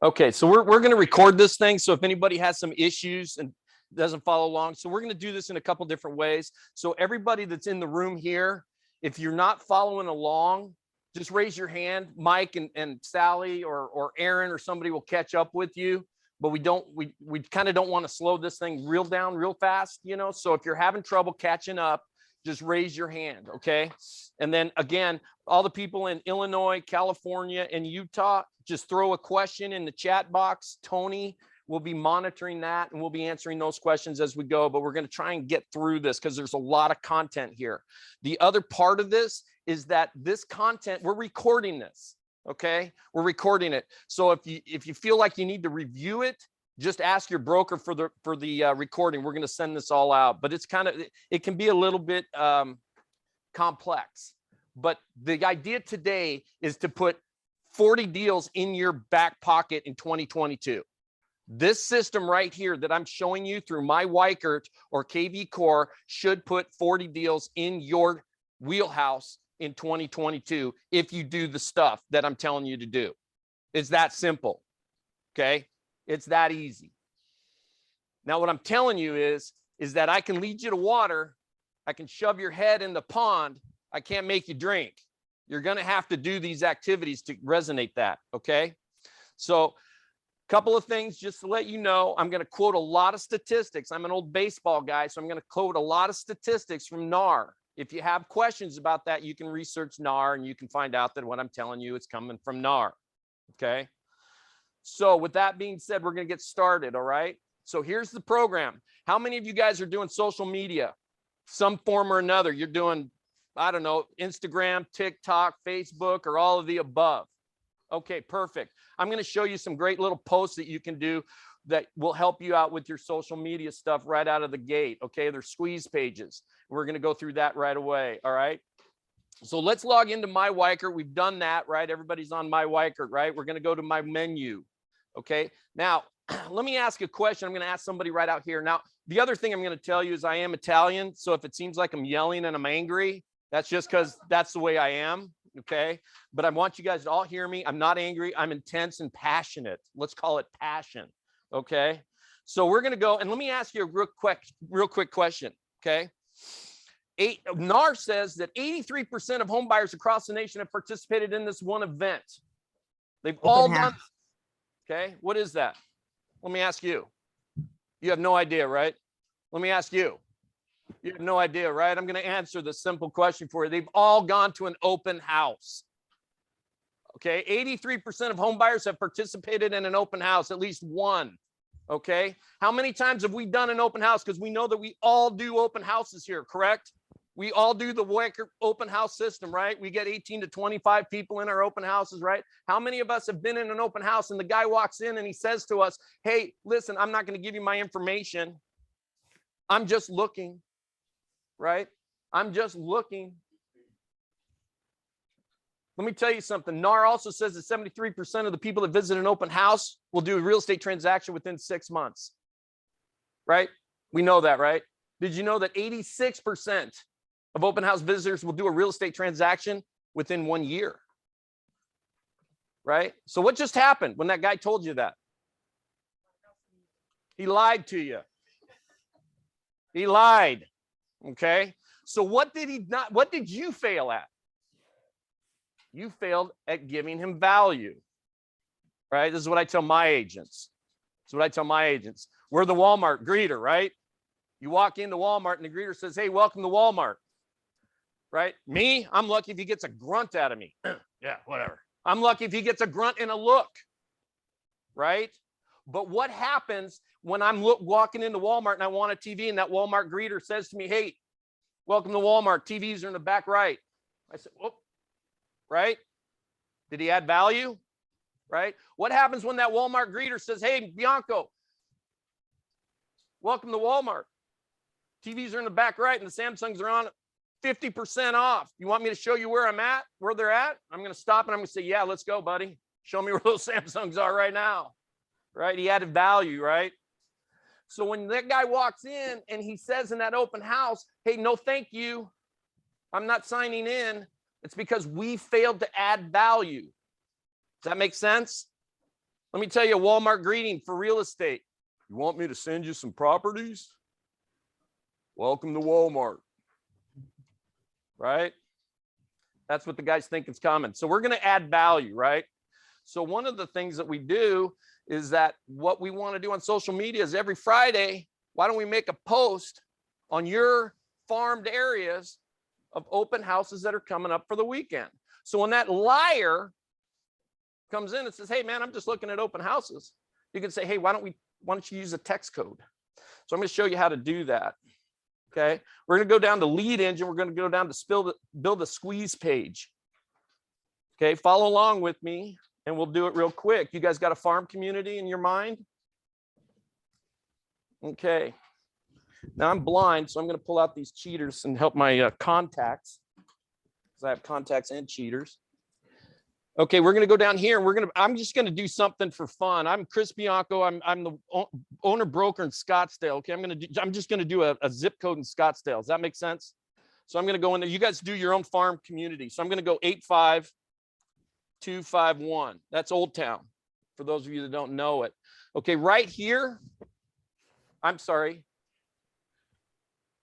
Okay, so we're going to record this thing. So if anybody has some issues and doesn't follow along, so we're going to do this in a couple different ways. So everybody that's in the room here, if you're not following along, just raise your hand. Mike and Sally or Aaron or somebody will catch up with you. But we kind of don't want to slow this thing down real fast, you know. So if you're having trouble catching up, just raise your hand, okay? And then again, all the people in Illinois, California, and Utah, just throw a question in the chat box. Tony will be monitoring that, and we'll be answering those questions as we go. But we're going to try and get through this because there's a lot of content here. The other part of this is that this content, we're recording this, okay? We're recording it. So if you feel like you need to review it, just ask your broker for the recording. We're going to send this all out, but it can be a little bit complex. But the idea today is to put 40 deals in your back pocket in 2022. This system right here that I'm showing you through My Weichert or KV Core should put 40 deals in your wheelhouse in 2022 if you do the stuff that I'm telling you to do. It's that simple, okay? It's that easy. Now, what I'm telling you is that I can lead you to water. I can shove your head in the pond. I can't make you drink. You're going to have to do these activities to resonate that, okay? So a couple of things just to let you know. I'm going to quote a lot of statistics. I'm an old baseball guy, so I'm going to quote a lot of statistics from NAR. If you have questions about that, you can research NAR and you can find out that what I'm telling you is coming from NAR, okay? So with that being said, we're going to get started, all right? So here's the program. How many of you guys are doing social media? Some form or another. You're doing, I don't know, Instagram, TikTok, Facebook, or all of the above. Okay, perfect. I'm going to show you some great little posts that you can do that will help you out with your social media stuff right out of the gate, okay? They're squeeze pages. We're going to go through that right away, all right? So let's log into My Weichert. We've done that, right? Everybody's on My Weichert, right? We're going to go to my menu. Okay, now let me ask a question. I'm going to ask somebody right out here. Now, the other thing I'm going to tell you is I am Italian. So if it seems like I'm yelling and I'm angry, that's just because that's the way I am. Okay, but I want you guys to all hear me. I'm not angry. I'm intense and passionate. Let's call it passion. Okay, so we're going to go and let me ask you a real quick question. Okay, NAR says that 83% of home buyers across the nation have participated in this one event. They've all done. Okay, what is that? Let me ask you. You have no idea, right? Let me ask you. You have no idea, right? I'm going to answer the simple question for you. They've all gone to an open house. Okay, 83% of home buyers have participated in an open house, at least one. Okay, how many times have we done an open house? Because we know that we all do open houses here, correct? We all do the Weichert open house system, right? We get 18 to 25 people in our open houses, right? How many of us have been in an open house and the guy walks in and he says to us, hey, listen, I'm not going to give you my information. I'm just looking, right? I'm just looking. Let me tell you something. NAR also says that 73% of the people that visit an open house will do a real estate transaction within 6 months, right? We know that, right? Did you know that 86% of open house visitors will do a real estate transaction within 1 year? Right? So what just happened when that guy told you that? He lied to you. He lied. Okay? So what did you fail at? You failed at giving him value. Right? This is what I tell my agents. This is what I tell my agents. We're the Walmart greeter, right? You walk into Walmart and the greeter says, hey, welcome to Walmart. Right? Me, I'm lucky if he gets a grunt out of me. Yeah, whatever. I'm lucky if he gets a grunt and a look. Right? But what happens when I'm walking into Walmart and I want a TV and that Walmart greeter says to me, hey, welcome to Walmart. TVs are in the back right. I said, whoop. Right? Did he add value? Right? What happens when that Walmart greeter says, hey, Bianco, welcome to Walmart. TVs are in the back right and the Samsungs are on 50% off. You want me to show you where I'm at, where they're at? I'm going to stop and I'm going to say, yeah, let's go, buddy. Show me where those Samsungs are right now. Right? He added value, right? So when that guy walks in and he says in that open house, hey, no, thank you. I'm not signing in. It's because we failed to add value. Does that make sense? Let me tell you a Walmart greeting for real estate. You want me to send you some properties? Welcome to Walmart. Right? That's what the guys think is coming. So we're going to add value, right? So one of the things that we do is that what we want to do on social media is every Friday, why don't we make a post on your farmed areas of open houses that are coming up for the weekend? So when that liar comes in and says, hey man, I'm just looking at open houses, you can say, hey, why don't you use a text code? So I'm going to show you how to do that. Okay, we're going to go down to lead engine. We're going to go down to build a squeeze page. Okay, follow along with me and we'll do it real quick. You guys got a farm community in your mind? Okay, now I'm blind, so I'm going to pull out these cheaters and help my contacts, because I have contacts and cheaters. Okay, we're going to go down here and I'm just going to do something for fun. I'm Chris Bianco. I'm the owner broker in Scottsdale. Okay, I'm just going to do a zip code in Scottsdale. Does that make sense? So I'm going to go in there. You guys do your own farm community. So I'm going to go 85251. That's Old Town, for those of you that don't know it. Okay, right here. I'm sorry.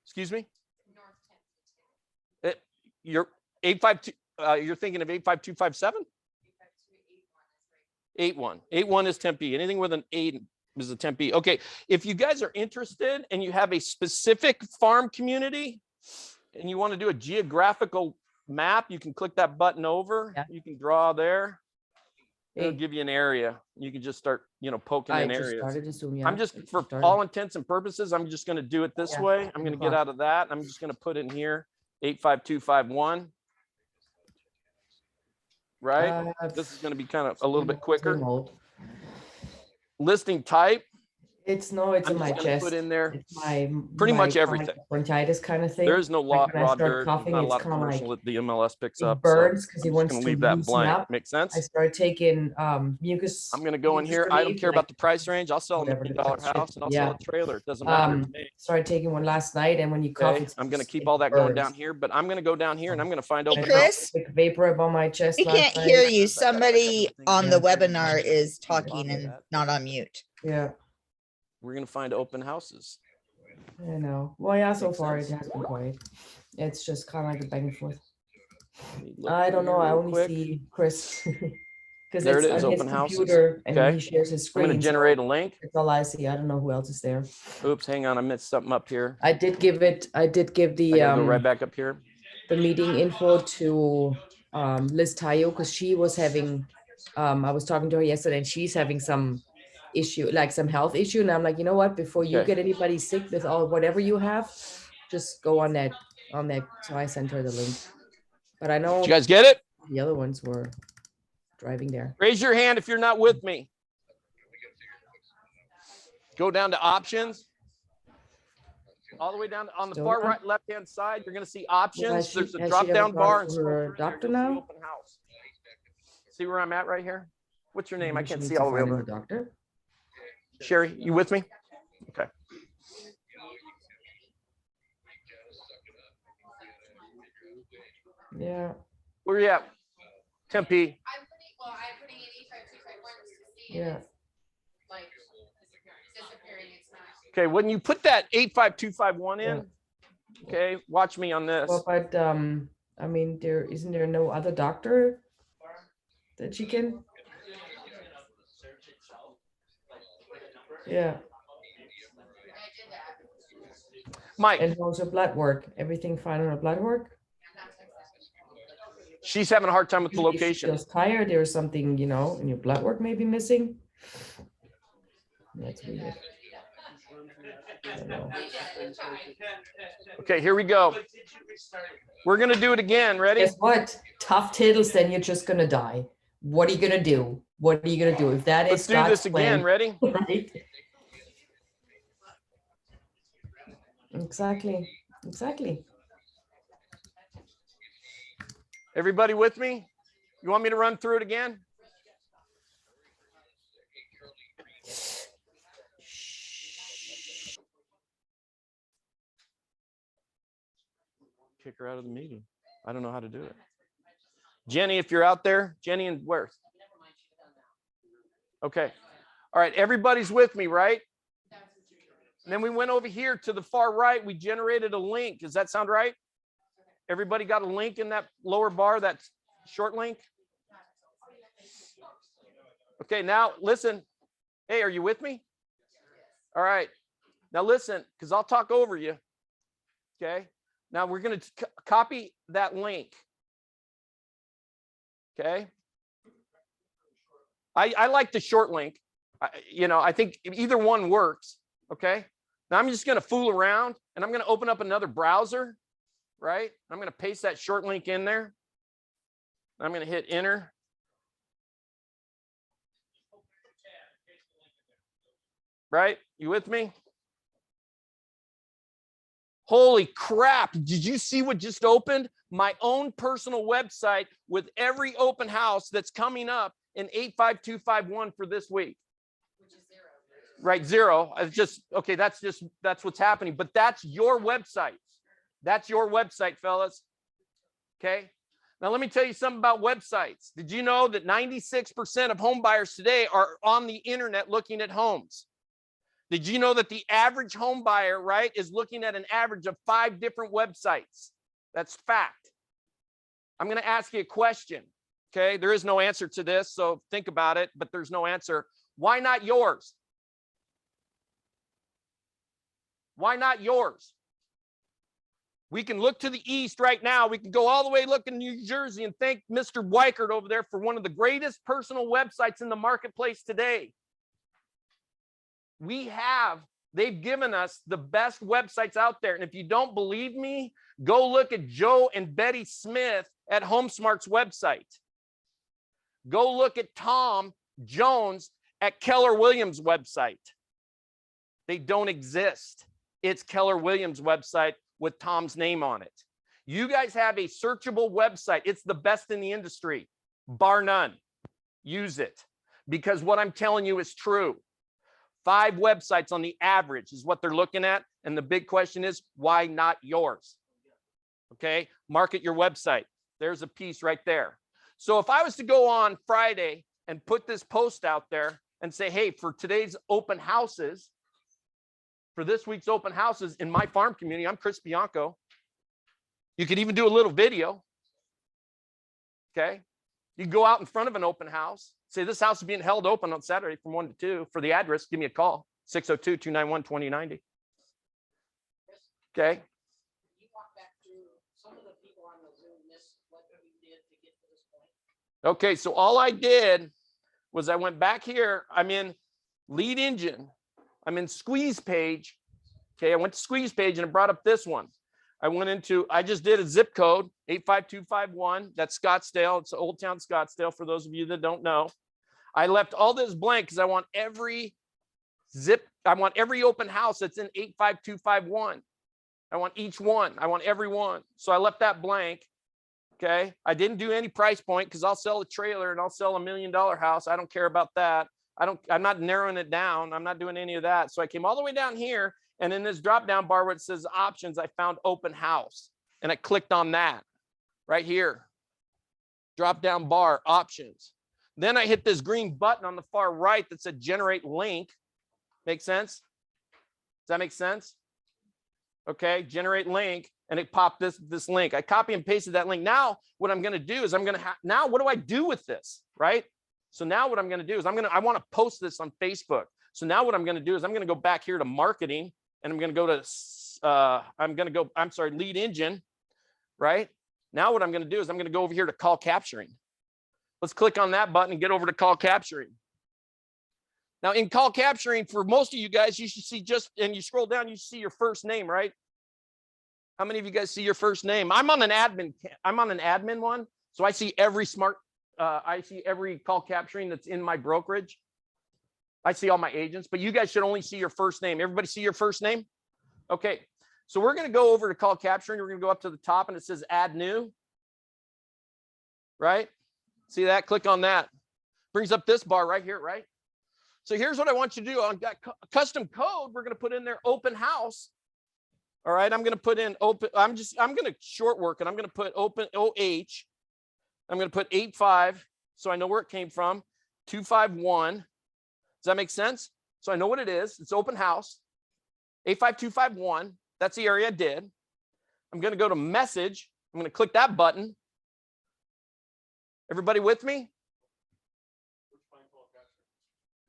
Excuse me? You're 852. You're thinking of 85257? 81. 81 is Tempe. Anything with an 8 is a Tempe. Okay, if you guys are interested and you have a specific farm community and you want to do a geographical map, you can click that button over. Yeah. You can draw there. It'll give you an area. You can just start, poking in areas. I'm just, for all intents and purposes, I'm just going to do it this way. I'm going to get out of that. I'm just going to put in here 85251. Right? This is going to be kind of a little bit quicker. Listing type. It's in my chest. Put in there it's my pretty much everything. Bronchitis kind of thing. There is no like raw dirt. Coughing, not a lot it's of commercial like that the MLS picks up. Burns because so he wants to leave that blank. up. Makes sense. I started taking mucus. I'm going to go in here. I don't care about the price range. I'll sell a $1 million house and I'll sell a trailer. It doesn't matter to me. Started taking one last night, and when you cough, I'm going to keep all that going down here, but I'm going to go down here and I'm going to find open Chris, vapor up on my chest. We can't hear you. Somebody on the webinar is talking and not on mute. Yeah. We're going to find open houses. I know. Well, yeah, so far it has been quiet. It's just kind of like a back and forth. I don't know. I only see Chris because there it is, on his open houses. Computer, and he shares his screen. I'm going to generate a link. That's all I see. I don't know who else is there. Oops, hang on. I missed something up here. I did give the go right back up here. The meeting info to Liz Tayo, because she was having I was talking to her yesterday, and she's having some issue, like some health issue, and I'm like, you know what, before you get anybody sick with whatever you have, just go on that. So I sent her the link, but I know did you guys get it. The other ones were driving there. Raise your hand if you're not with me. Go down to options, all the way down on the far right left hand side. You're going to see options. There's a drop down bar and her doctor now. Open house. See where I'm at right here. What's your name? I can't see all the way over. Doctor Sherry, you with me? Okay. Yeah. Where are you at? Tempe. I'm putting in 85251 to see yeah. Like disappearing. It's not. Okay, when you put that 85251 in, okay, watch me on this. Well, but I mean, isn't there no other doctor that she can? Yeah. Mike. And how's her blood work? Everything fine on her blood work? She's having a hard time with the location. She's tired. There's something, in your blood work may be missing. That's weird. Okay, here we go. We're going to do it again. Ready? Guess what? Tough tittles, then you're just going to die. What are you going to do? What are you going to do? If that is Let's do this again. Ready? Right? Exactly. Everybody with me? You want me to run through it again? Kick her out of the meeting. I don't know how to do it. Jenny, if you're out there, Jenny, and where? Okay. All right. Everybody's with me, right? And then we went over here to the far right. We generated a link. Does that sound right? Everybody got a link in that lower bar, that short link? Okay, now listen. Hey, are you with me? All right. Now listen, because I'll talk over you. Okay. Now we're going to copy that link. Okay. I like the short link. I think either one works. Okay. Now I'm just going to fool around and I'm going to open up another browser. Right. I'm going to paste that short link in there. I'm going to hit enter. Right? You with me? Holy crap. Did you see what just opened? My own personal website with every open house that's coming up in 85251 for this week. Which is 0. Right, 0. It's just, okay, that's what's happening. But that's your website. That's your website, fellas. Okay. Now, let me tell you something about websites. Did you know that 96% of home buyers today are on the internet looking at homes? Did you know that the average home buyer, right, is looking at an average of 5 different websites? That's fact. I'm going to ask you a question. Okay. There is no answer to this, so think about it, but there's no answer. Why not yours? Why not yours? We can look to the east right now. We can go all the way look in New Jersey and thank Mr. Weichert over there for one of the greatest personal websites in the marketplace today. They've given us the best websites out there. And if you don't believe me, go look at Joe and Betty Smith at HomeSmart's website. Go look at Tom Jones at Keller Williams' website. They don't exist. It's Keller Williams' website with Tom's name on it. You guys have a searchable website. It's the best in the industry, bar none. Use it, because what I'm telling you is true. 5 websites on the average is what they're looking at. And the big question is, why not yours? Okay, market your website. There's a piece right there. So if I was to go on Friday and put this post out there and say, hey, for today's open houses, for this week's open houses in my farm community, I'm Chris Bianco. You could even do a little video. Okay. You can go out in front of an open house, say this house is being held open on Saturday from 1 to 2. For the address, give me a call, 602-291-2090. Okay. You walk back through some of the people on the Zoom list, what you did to get to this point. Okay, so all I did was I went back here. I'm in lead engine. I'm in squeeze page. Okay, I went to squeeze page and it brought up this one. I just did a zip code, 85251. That's Scottsdale. It's Old Town Scottsdale for those of you that don't know. I left all this blank because I want every open house that's in 85251. I want each one. I want every one. So I left that blank. Okay. I didn't do any price point because I'll sell a trailer and I'll sell $1 million house. I don't care about that. I'm not narrowing it down. I'm not doing any of that. So I came all the way down here, and in this drop down bar where it says options, I found open house, and I clicked on that right here. Drop down bar options. Then I hit this green button on the far right that said generate link. Make sense? Does that make sense? Okay, generate link, and it popped this link. I copy and pasted that link. Now what I'm going to do is now what do I do with this, right? So now what I'm going to do is I want to post this on Facebook. So now what I'm going to do is I'm going to go back here to marketing, and I'm going to go to lead engine, right? Now what I'm going to do is I'm going to go over here to call capturing. Let's click on that button and get over to call capturing. Now in call capturing, for most of you guys, you should see and you scroll down, you see your first name, right? How many of you guys see your first name? I'm on an admin one. So I see every call capturing that's in my brokerage. I see all my agents, but you guys should only see your first name. Everybody see your first name? Okay. So we're going to go over to call capturing. We're going to go up to the top and it says add new. Right? See that? Click on that. Brings up this bar right here, right? So here's what I want you to do. On that custom code, we're going to put in there open house. All right. I'm going to put in open. I'm going to short work and I'm going to put open OH. I'm going to put 85. So I know where it came from. 251. Does that make sense? So I know what it is. It's open house. 85251. That's the area I did. I'm going to go to message. I'm going to click that button. Everybody with me?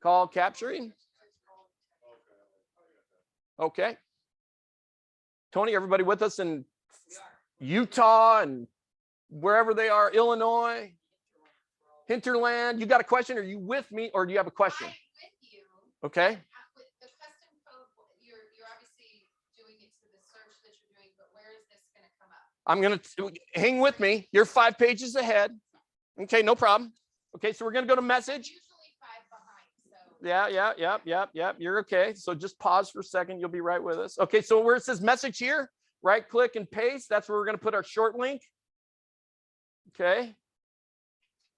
Call capturing. Okay. Tony, everybody with us in Utah and wherever they are, Illinois, hinterland. You got a question? Are you with me or do you have a question? I'm with you. Okay. With the custom code, you're obviously doing it to the search that you're doing, but where is this going to come up? I'm going to hang with me. You're 5 pages ahead. Okay, no problem. Okay, so we're going to go to message. Usually 5 behind. So Yeah. You're okay. So just pause for a second. You'll be right with us. Okay, so where it says message here, right click and paste. That's where we're going to put our short link. Okay.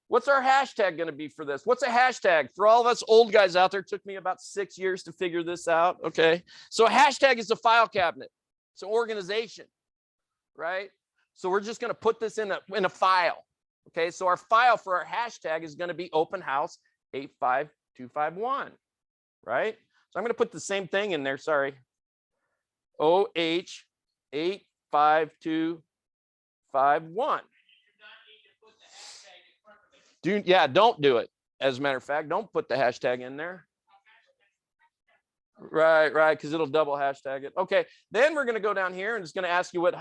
What's our hashtag going to be for this? What's a hashtag? For all of us old guys out there, it took me about 6 years to figure this out. Okay. So a hashtag is a file cabinet. It's an organization, right? So we're just going to put this in a file. Okay. So our file for our hashtag is going to be open house 85251, right? So I'm going to put the same thing in there. Sorry. OH 85251. Don't do it. As a matter of fact, don't put the hashtag in there. Right, because it'll double hashtag it. Okay, then we're going to go down here and it's going to ask you what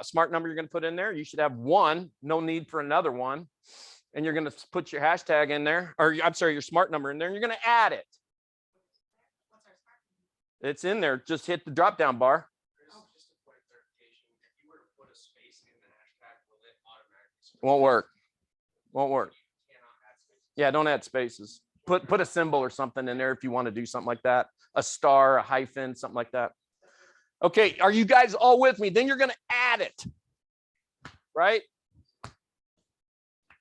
smart number you're going to put in there. You should have one, no need for another one. And you're going to put your hashtag in there, or I'm sorry, your smart number in there, and you're going to add it. what's our smart number? It's in there. Just hit the drop down bar. Just a point of clarification. If you were to put a space in the hashtag, will it automatically switch? Won't work. Won't work. You cannot add spaces. Yeah, don't add spaces. Put a symbol or something in there if you want to do something like that. A star, a hyphen, something like that. Okay, are you guys all with me? Then you're going to add it, right?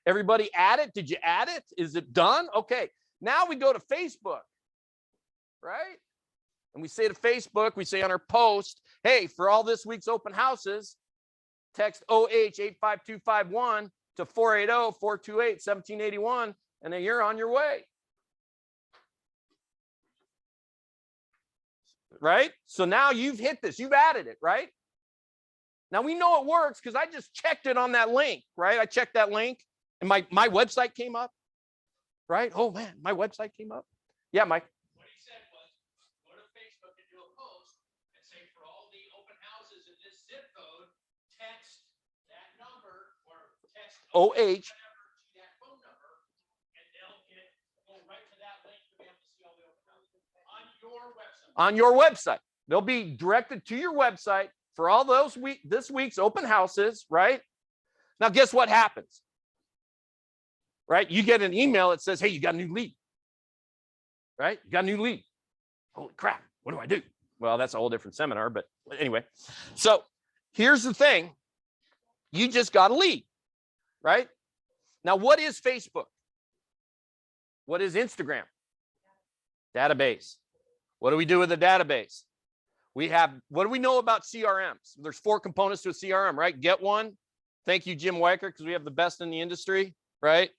Everybody add it? Did you add it? Is it done? Okay, now we go to Facebook, right? And we say to Facebook, we say on our post, hey, for all this week's open houses, text OH 85251 to 480-428-1781, and then you're on your way. Right? So now you've hit this, you've added it, right? Now we know it works because I just checked it on that link, right? I checked that link and my website came up, right? Oh man, my website came up. Yeah, Mike. What he said was, go to Facebook and do a post and say for all the open houses in this zip code, text that number or text OH. whatever to that phone number, and they'll go right to that link to be able to see all the open houses on your website. On your website. They'll be directed to your website for all those this week's open houses, right? Now, guess what happens? Right? You get an email that says, hey, you got a new lead. Right? You got a new lead. Holy crap. What do I do? Well, that's a whole different seminar, but anyway. So here's the thing. You just got a lead, right? Now, what is Facebook? What is Instagram? Database. What do we do with the database? What do we know about CRMs? There's 4 components to a CRM, right? Get one. Thank you, Jim Weichert, because we have the best in the industry, right?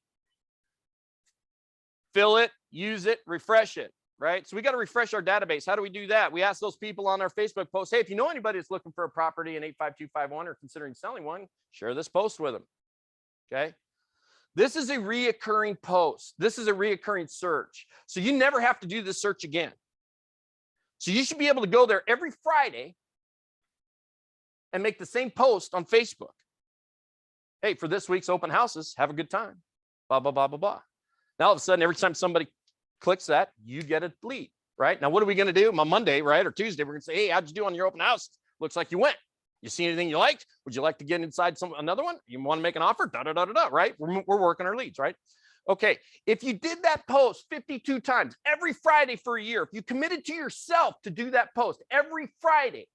Fill it, use it, refresh it, right? So we got to refresh our database. How do we do that? We ask those people on our Facebook post, hey, if you know anybody that's looking for a property in 85251 or considering selling one, share this post with them, okay? This is a reoccurring post. This is a reoccurring search. So you never have to do this search again. So you should be able to go there every Friday and make the same post on Facebook. Hey, for this week's open houses, have a good time. Blah, blah, blah, blah, blah. Now, all of a sudden, every time somebody clicks that, you get a lead, right? Now, what are we going to do on Monday, right? Or Tuesday, we're going to say, hey, how'd you do on your open house? Looks like you went. You see anything you liked? Would you like to get inside another one? You want to make an offer? Da, da, da, da, da, right? We're working our leads, right? Okay, if you did that post 52 times every Friday for a year, if you committed to yourself to do that post every Friday,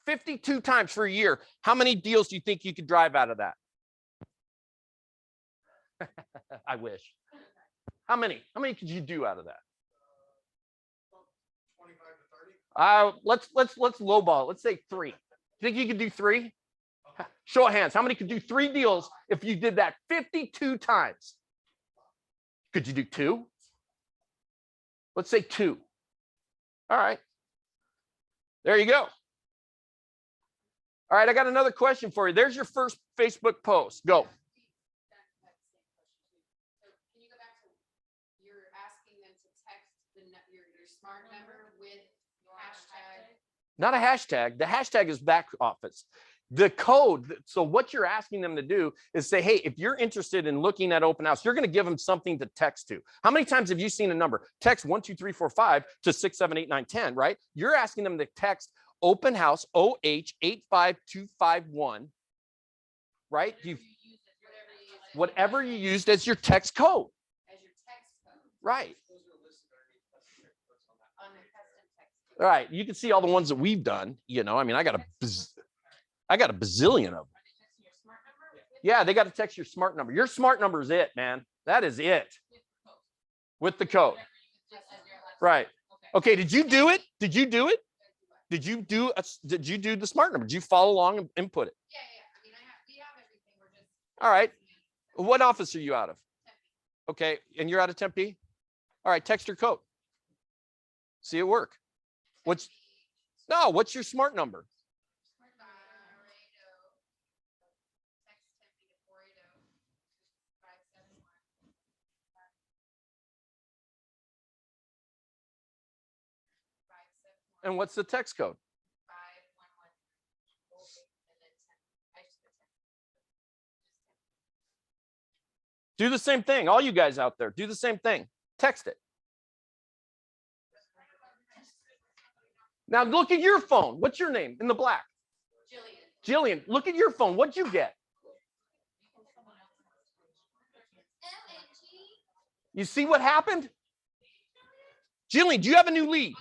52 times for a year, how many deals do you think you could drive out of that? I wish. How many? How many could you do out of that? 25 to 30. Let's lowball it. Let's say 3. Think you could do 3? Show of hands. How many could do 3 deals if you did that 52 times? Could you do 2? Let's say 2. All right. There you go. All right, I got another question for you. There's your first Facebook post. Go. So can you go back to, you're asking them to text your smart number with hashtag. Not a hashtag. The hashtag is back office. The code. So what you're asking them to do is say, hey, if you're interested in looking at open house, you're going to give them something to text to. How many times have you seen a number? Text 1, 2, 3, 4, 5 to 6, 7, 8, 9, 10, right? You're asking them to text open house OH85251, right? Whatever you used as your text code. As your text code. Right. On the custom text code. Right. You can see all the ones that we've done. You know, I mean, I got a bazillion of them. Yeah, they got to text your smart number. Your smart number is it, man. That is it. With the code. Right. Okay. Did you do it? Did you do it? Did you do the smart number? Did you follow along and input it? Yeah. I mean, we have everything. We're just. All right. What office are you out of? Okay. And you're out of Tempe? All right. Text your code. See it work. What's your smart number? And what's the text code? 511. Do the same thing. All you guys out there, do the same thing. Text it. Now look at your phone. What's your name in the black? Jillian. Look at your phone. What'd you get? You see what happened? Jillian, do you have a new lead?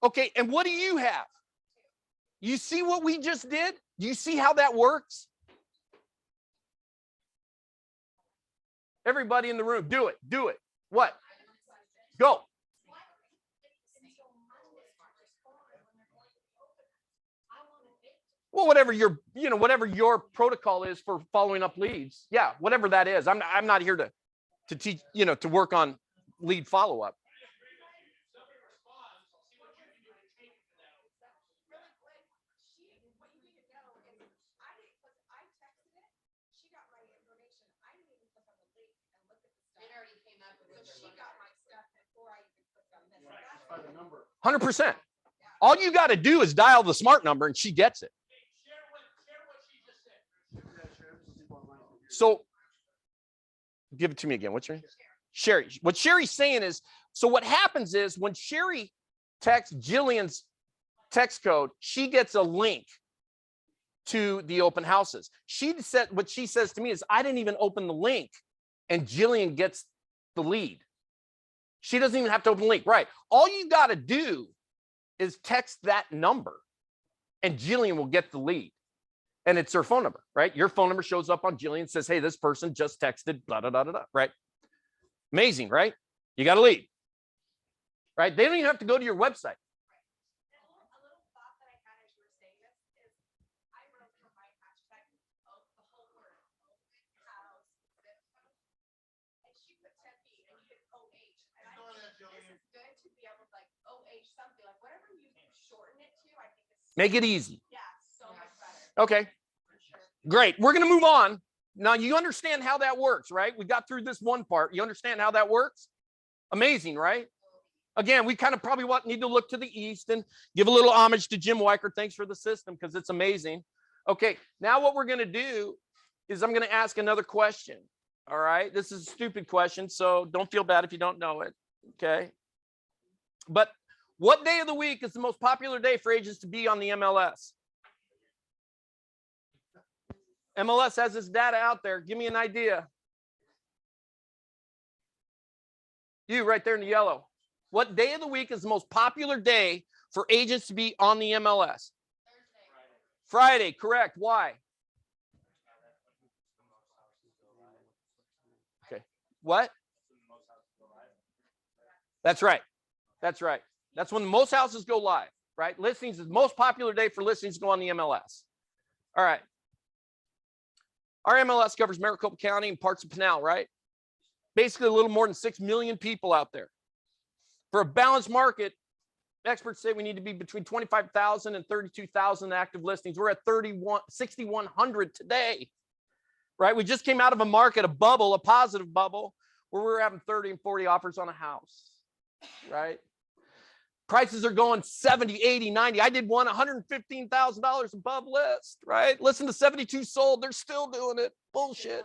Okay, and what do you have? You see what we just did? Do you see how that works? Everybody in the room, do it. Do it. What? Go. Well, whatever your protocol is for following up leads. Yeah, whatever that is. I'm not here to teach, to work on lead follow-up. It already came up with So she got my stuff before I even clicked on this. 100%. All you got to do is dial the smart number and she gets it. So give it to me again. What's your name? Sherry. What Sherry's saying is, so what happens is when Sherry texts Jillian's text code, she gets a link to the open houses. What she says to me is, I didn't even open the link and Jillian gets the lead. She doesn't even have to open the link. Right. All you got to do is text that number and Jillian will get the lead. And it's her phone number, right? Your phone number shows up on Jillian and says, hey, this person just texted, blah, blah, blah, blah, right? Amazing, right? You got a lead, right? They don't even have to go to your website. A little thought that I had as you were saying this is I wrote for my hashtag of the whole word, house, zip code, and she put Tempe and you hit OH. And I think this is good to be able to like OH something, like whatever you shorten it to, I think it's Make it easy. yeah, so much better. Okay, great. We're going to move on. Now, you understand how that works, right? We got through this one part. You understand how that works? Amazing, right? Again, we kind of probably need to look to the east and give a little homage to Jim Weichert. Thanks for the system because it's amazing. Okay, now what we're going to do is I'm going to ask another question. All right, this is a stupid question, so don't feel bad if you don't know it. Okay, but what day of the week is the most popular day for agents to be on the MLS? MLS has this data out there. Give me an idea. You right there in the yellow. What day of the week is the most popular day for agents to be on the MLS? Friday, correct. Why? Okay. What? That's right. That's right. That's when most houses go live, right? Listings is the most popular day for listings to go on the MLS. All right. Our MLS covers Maricopa County and parts of Pinal, right? Basically a little more than 6 million people out there. For a balanced market, experts say we need to be between 25,000 and 32,000 active listings. We're at 6,100 today, right? We just came out of a market, a bubble, a positive bubble, where we were having 30 and 40 offers on a house, right? Prices are going 70, 80, 90. I did one $115,000 above list, right? Listen to 72 sold. They're still doing it. Bullshit.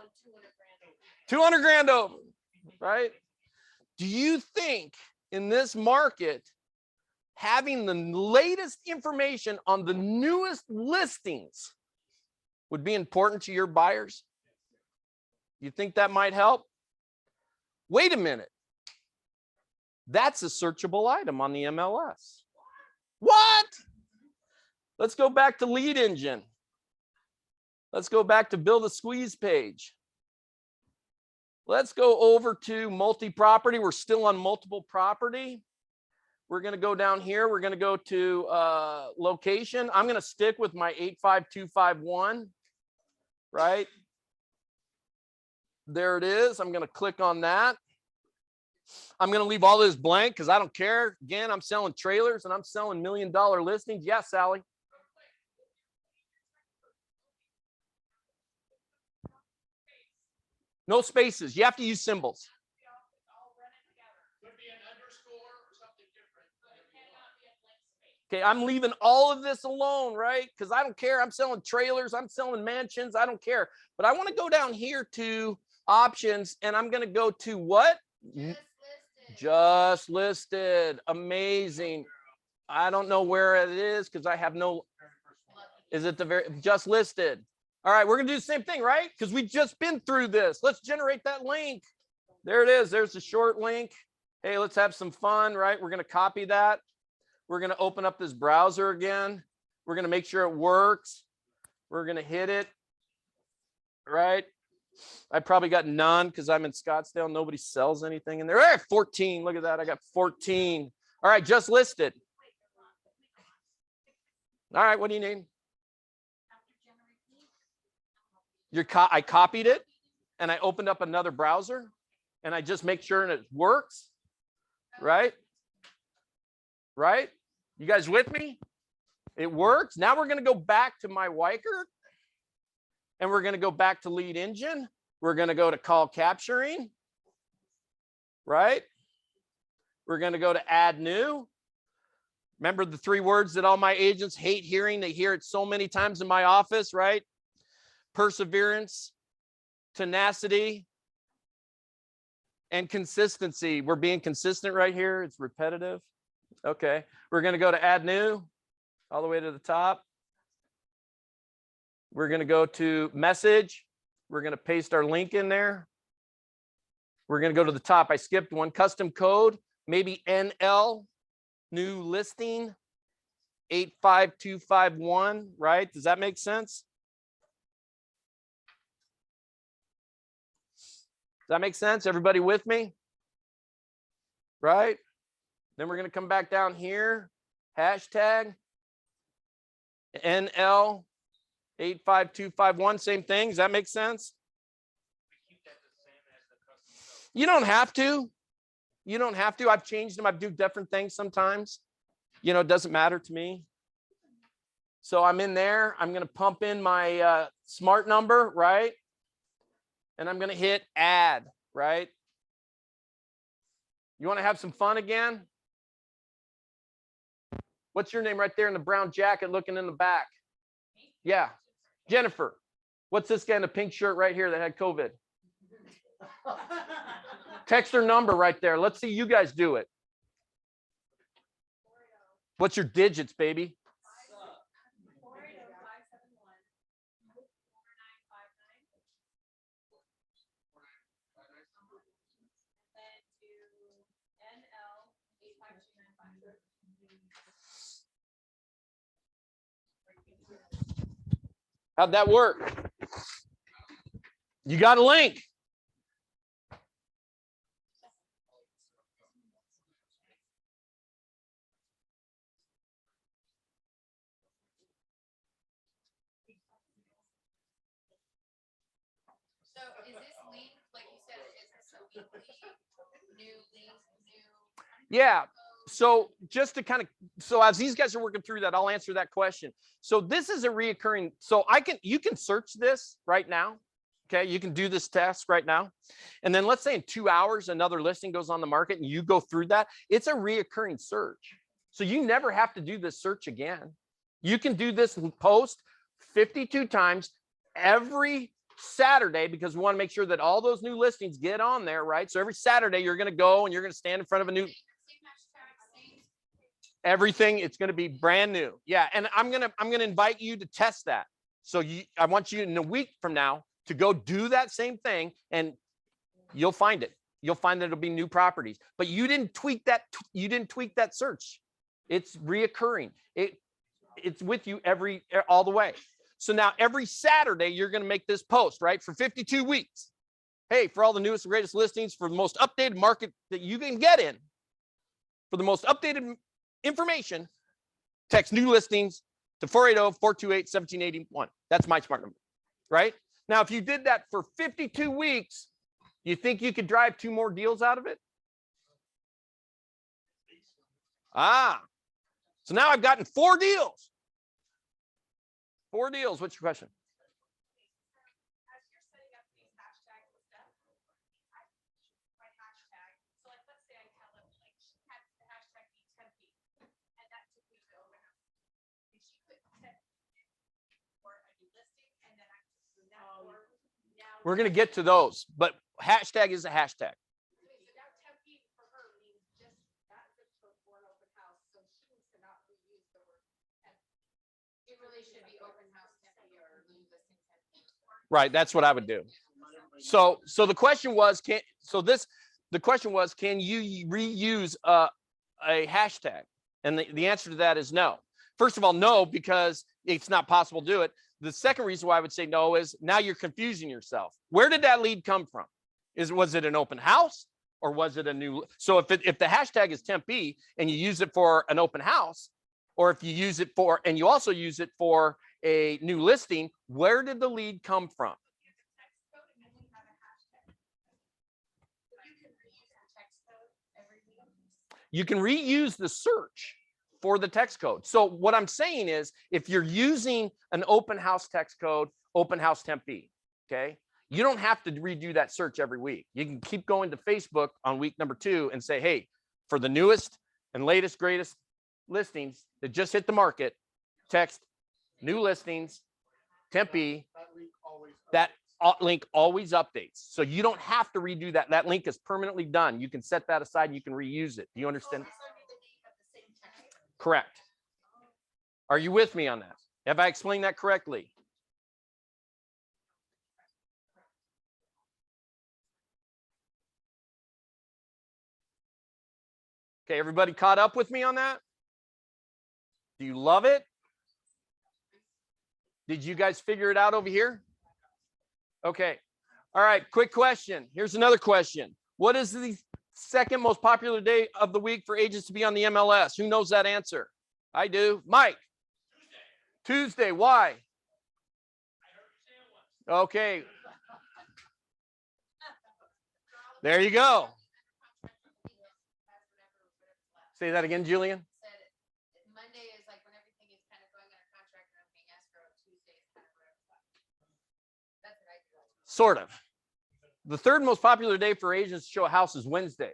200 grand over, right? Do you think in this market, having the latest information on the newest listings would be important to your buyers? You think that might help? Wait a minute. That's a searchable item on the MLS. What? Let's go back to lead engine. Let's go back to build a squeeze page. Let's go over to multi-property. We're still on multiple property. We're going to go down here. We're going to go to location. I'm going to stick with my 85251, right? There it is. I'm going to click on that. I'm going to leave all this blank because I don't care. Again, I'm selling trailers and I'm selling $1 million listings. Yes, Sally. No spaces. You have to use symbols. Could be an underscore or something different. Okay, I'm leaving all of this alone, right? Because I don't care. I'm selling trailers. I'm selling mansions. I don't care. But I want to go down here to options and I'm going to go to what? Just listed. Amazing. I don't know where it is because I have no. Is it the very just listed? All right, we're going to do the same thing, right? Because we've just been through this. Let's generate that link. There it is. There's the short link. Hey, let's have some fun, right? We're going to copy that. We're going to open up this browser again. We're going to make sure it works. We're going to hit it, right? I probably got none because I'm in Scottsdale. Nobody sells anything in there. All right, 14. Look at that. I got 14. All right, just listed. All right, what do you need? I copied it and I opened up another browser and I just make sure it works, right? Right? You guys with me? It works. Now we're going to go back to My Weichert and we're going to go back to lead engine. We're going to go to call capturing, right? We're going to go to add new. Remember the 3 words that all my agents hate hearing? They hear it so many times in my office, right? Perseverance, tenacity, and consistency. We're being consistent right here. It's repetitive. Okay. We're going to go to add new all the way to the top. We're going to go to message. We're going to paste our link in there. We're going to go to the top. I skipped one. Custom code, maybe NL, new listing, 85251, right? Does that make sense? Does that make sense? Everybody with me? Right? Then we're going to come back down here. Hashtag NL 85251. Same thing. Does that make sense? You don't have to. You don't have to. I've changed them. I do different things sometimes. You know, it doesn't matter to me. So I'm in there. I'm going to pump in my smart number, right? And I'm going to hit add, right? You want to have some fun again? What's your name right there in the brown jacket looking in the back? Yeah, Jennifer. What's this guy in the pink shirt right here that had COVID? Text her number right there. Let's see you guys do it. What's your digits, baby? 85295. How'd that work? You got a link. So is this link, like you said, is this a weekly new link, new Yeah. So just to kind of, so as these guys are working through that, I'll answer that question. So this is a reoccurring, so you can search this right now. Okay. You can do this task right now. And then let's say in 2 hours, another listing goes on the market and you go through that. It's a reoccurring search. So you never have to do this search again. You can do this post 52 times every Saturday, because we want to make sure that all those new listings get on there, right? So every Saturday you're going to go and you're going to stand in front of a new, everything, it's going to be brand new. Yeah. And I'm going to invite you to test that. So I want you in a week from now to go do that same thing, and you'll find it. You'll find that it'll be new properties, but you didn't tweak that. You didn't tweak that search. It's reoccurring. It's with you all the way. So now every Saturday, you're going to make this post, right? For 52 weeks. Hey, for all the newest and greatest listings, for the most updated market that you can get in, for the most updated information, text new listings to 480-428-1781. That's my smart number, right? Now, if you did that for 52 weeks, you think you could drive 2 more deals out of it? So now I've gotten 4 deals. 4 deals. What's your question? As you're setting up these hashtags and stuff, I my hashtag. So like, let's say I tell them like she had the hashtag be Tempe, and that took me to open house. And she could set for a new listing, and then I could now. We're going to get to those, but hashtag is a hashtag. So now Tempe for her means just that zip code for an open house, so she needs to not reuse the word Tempe. It really should be open house Tempe or new listing Tempe. Right. That's what I would do. So the question was, can you reuse a hashtag? And the answer to that is no. First of all, no, because it's not possible to do it. The second reason why I would say no is now you're confusing yourself. Where did that lead come from? Was it an open house, or was it a new? So if the hashtag is Tempe and you use it for an open house, or if you use it for, and you also use it for a new listing, where did the lead come from? You can reuse the search for the text code. So what I'm saying is, if you're using an open house text code, open house Tempe, okay, you don't have to redo that search every week. You can keep going to Facebook on week number 2 and say, hey, for the newest and latest, greatest listings that just hit the market, text new listings, Tempe, that link always updates. So you don't have to redo that. That link is permanently done. You can set that aside and you can reuse it. Do you understand? Correct. Are you with me on that? Have I explained that correctly? Okay, everybody caught up with me on that? Do you love it? Did you guys figure it out over here? Okay. All right, quick question. Here's another question. What is the second most popular day of the week for agents to be on the MLS? Who knows that answer? I do. Mike? Tuesday. Why? Okay. There you go. Say that again, Julian. Said Monday is like when everything is kind of going under contract and everything escrow. Tuesday is kind of where it's at. That's what I do. Sort of. The third most popular day for agents to show a house is Wednesday.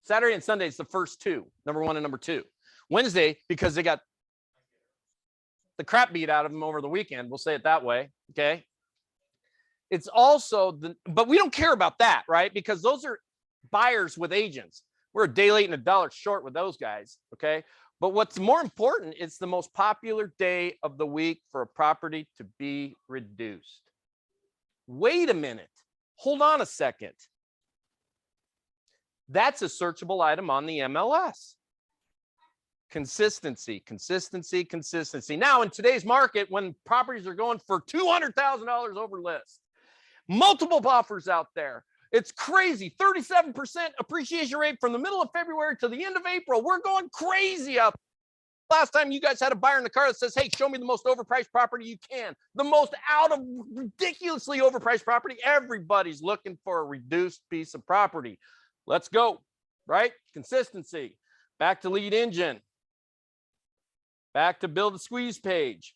Saturday and Sunday is the first 2, number 1 and number 2. Wednesday, because they got the crap beat out of them over the weekend. We'll say it that way. Okay. It's also but we don't care about that, right? Because those are buyers with agents. We're a day late and $1 short with those guys. Okay. But what's more important, it's the most popular day of the week for a property to be reduced. Wait a minute. Hold on a second. That's a searchable item on the MLS. Consistency, consistency, consistency. Now, in today's market, when properties are going for $200,000 over list, multiple offers out there, it's crazy. 37% appreciation rate from the middle of February to the end of April. We're going crazy up. Last time you guys had a buyer in the car that says, hey, show me the most overpriced property you can. The most out of ridiculously overpriced property. Everybody's looking for a reduced piece of property. Let's go, right? Consistency. Back to lead engine. Back to build a squeeze page.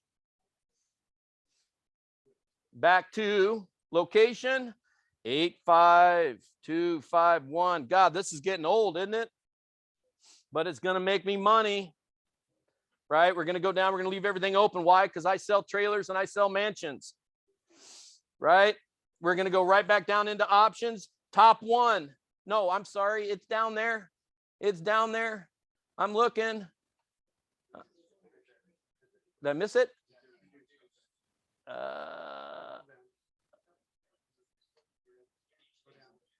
Back to location 85251. God, this is getting old, isn't it? But it's going to make me money, right? We're going to go down. We're going to leave everything open. Why? Because I sell trailers and I sell mansions, right? We're going to go right back down into options. Top one. No, I'm sorry. It's down there. It's down there. I'm looking. Did I miss it?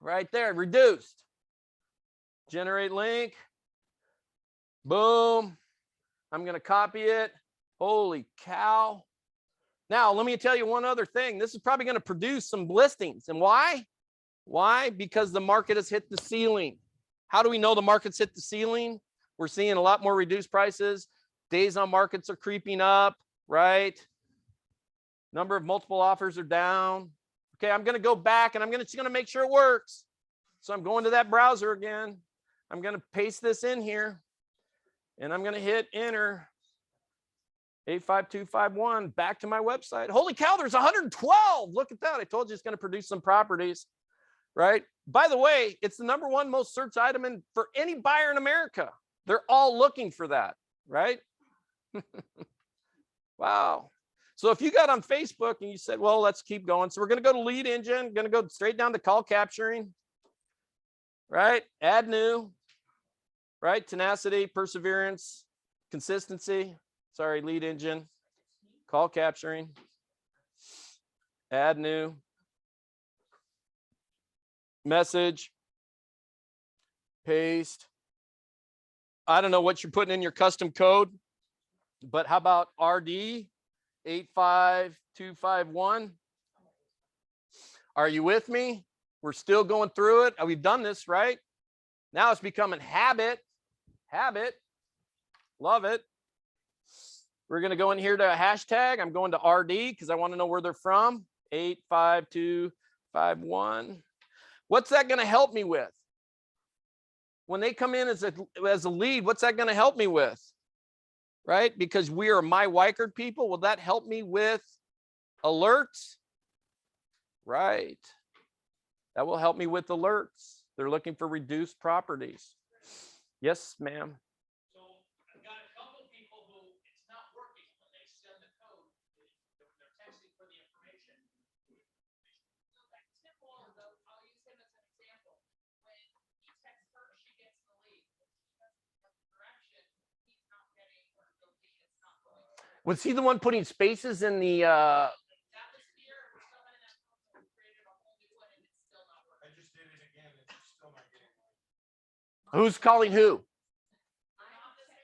Right there, reduced. Generate link. Boom. I'm going to copy it. Holy cow. Now, let me tell you one other thing. This is probably going to produce some listings. And why? Why? Because the market has hit the ceiling. How do we know the market's hit the ceiling? We're seeing a lot more reduced prices. Days on markets are creeping up, right? Number of multiple offers are down. Okay, I'm going to go back and I'm just going to make sure it works. So I'm going to that browser again. I'm going to paste this in here and I'm going to hit enter. 85251, back to my website. Holy cow, there's 112. Look at that. I told you it's going to produce some properties, right? By the way, it's the #1 most searched item for any buyer in America. They're all looking for that, right? Wow. So if you got on Facebook and you said, well, let's keep going. So we're going to go to lead engine, going to go straight down to call capturing, right? Add new, right? Tenacity, perseverance, consistency. Sorry, lead engine, call capturing, add new, message, paste. I don't know what you're putting in your custom code, but how about RD 85251? Are you with me? We're still going through it. We've done this, right? Now it's becoming habit. Love it. We're going to go in here to a hashtag. I'm going to RD because I want to know where they're from. 85251. What's that going to help me with? When they come in as a lead, what's that going to help me with? Right? Because we are My Weichert people. Will that help me with alerts? Right. That will help me with alerts. They're looking for reduced properties. Yes, ma'am. Was he the one putting spaces in the I just did it again. It's still not getting one. who's calling who? We're not in the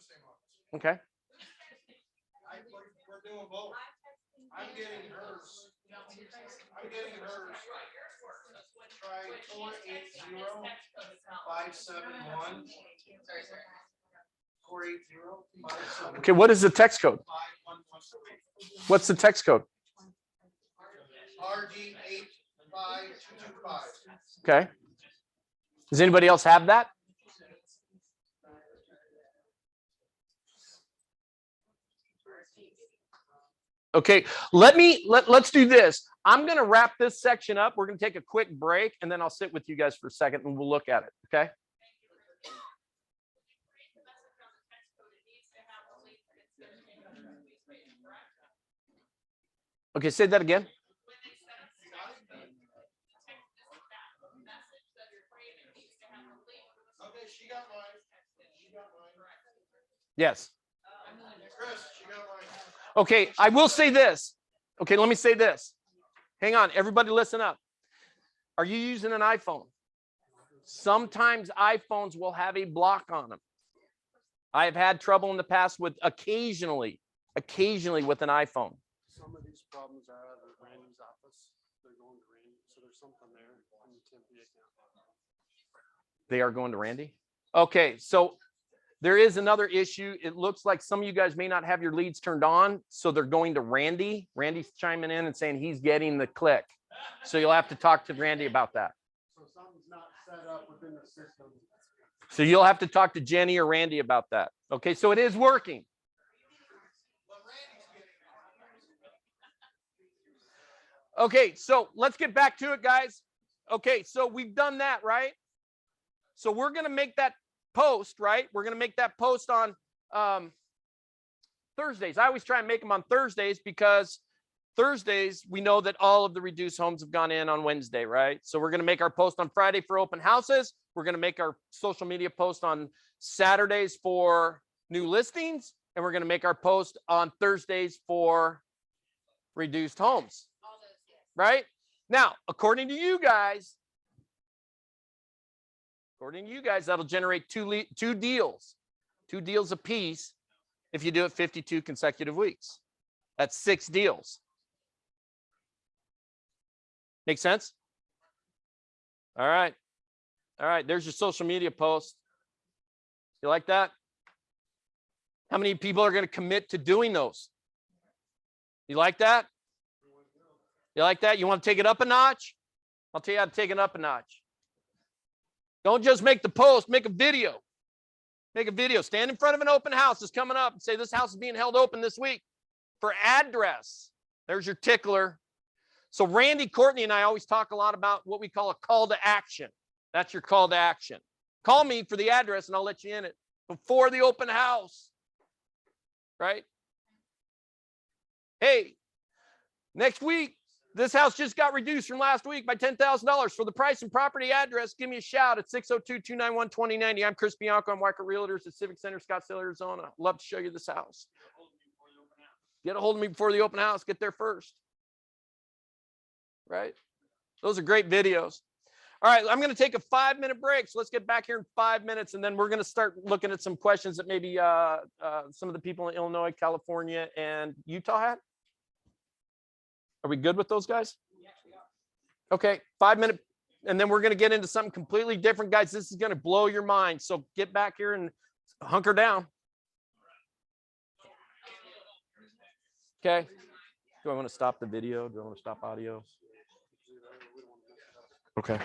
same office. Okay. We're doing both. I'm getting hers. Try 480-571. 480-571. Okay, what is the text code? 5113. What's the text code? RG85225. Okay. Does anybody else have that? Okay, let's do this. I'm going to wrap this section up. We're going to take a quick break and then I'll sit with you guys for a second and we'll look at it. Okay. Okay, say that again. Okay, she got mine. Yes. Chris, she got mine. Okay, I will say this. Okay, let me say this. Hang on, everybody listen up. Are you using an iPhone? Sometimes iPhones will have a block on them. I've had trouble in the past with occasionally with an iPhone. Some of these problems are out of Randy's office. They're going to Randy, so there's something there on the Tempe account. They are going to Randy? Okay, so there is another issue. It looks like some of you guys may not have your leads turned on, so they're going to Randy. Randy's chiming in and saying he's getting the click. So you'll have to talk to Randy about that. So something's not set up within the system. So you'll have to talk to Jenny or Randy about that. Okay, so it is working. Okay, so let's get back to it, guys. Okay, so we've done that, right? So we're going to make that post, right? We're going to make that post on Thursdays. I always try and make them on Thursdays because Thursdays, we know that all of the reduced homes have gone in on Wednesday, right? So we're going to make our post on Friday for open houses. We're going to make our social media post on Saturdays for new listings. And we're going to make our post on Thursdays for reduced homes, All those, yes. right? Now, according to you guys, that'll generate two deals a piece if you do it 52 consecutive weeks. That's 6 deals. Make sense? All right. All right. There's your social media post. You like that? How many people are going to commit to doing those? You like that? You like that? You want to take it up a notch? I'll tell you how to take it up a notch. Don't just make the post, make a video. Make a video. Stand in front of an open house that's coming up and say, this house is being held open this week for address. There's your tickler. So Randy, Courtney, and I always talk a lot about what we call a call to action. That's your call to action. Call me for the address and I'll let you in it before the open house. Right? Hey, next week, this house just got reduced from last week by $10,000. For the price and property address, give me a shout at 602-291-2090. I'm Chris Bianco. I'm Weichert Realtors at Civic Center, Scottsdale, Arizona. Love to show you this house. Get a hold of me before the open house. Get there first. Right? Those are great videos. All right, I'm going to take a 5-minute break. So let's get back here in 5 minutes, and then we're going to start looking at some questions that maybe some of the people in Illinois, California, and Utah had. Are we good with those guys? Okay, 5-minute, and then we're going to get into something completely different, guys. This is going to blow your mind. So get back here and hunker down. Okay. Do I want to stop the video? Do I want to stop audio? Okay.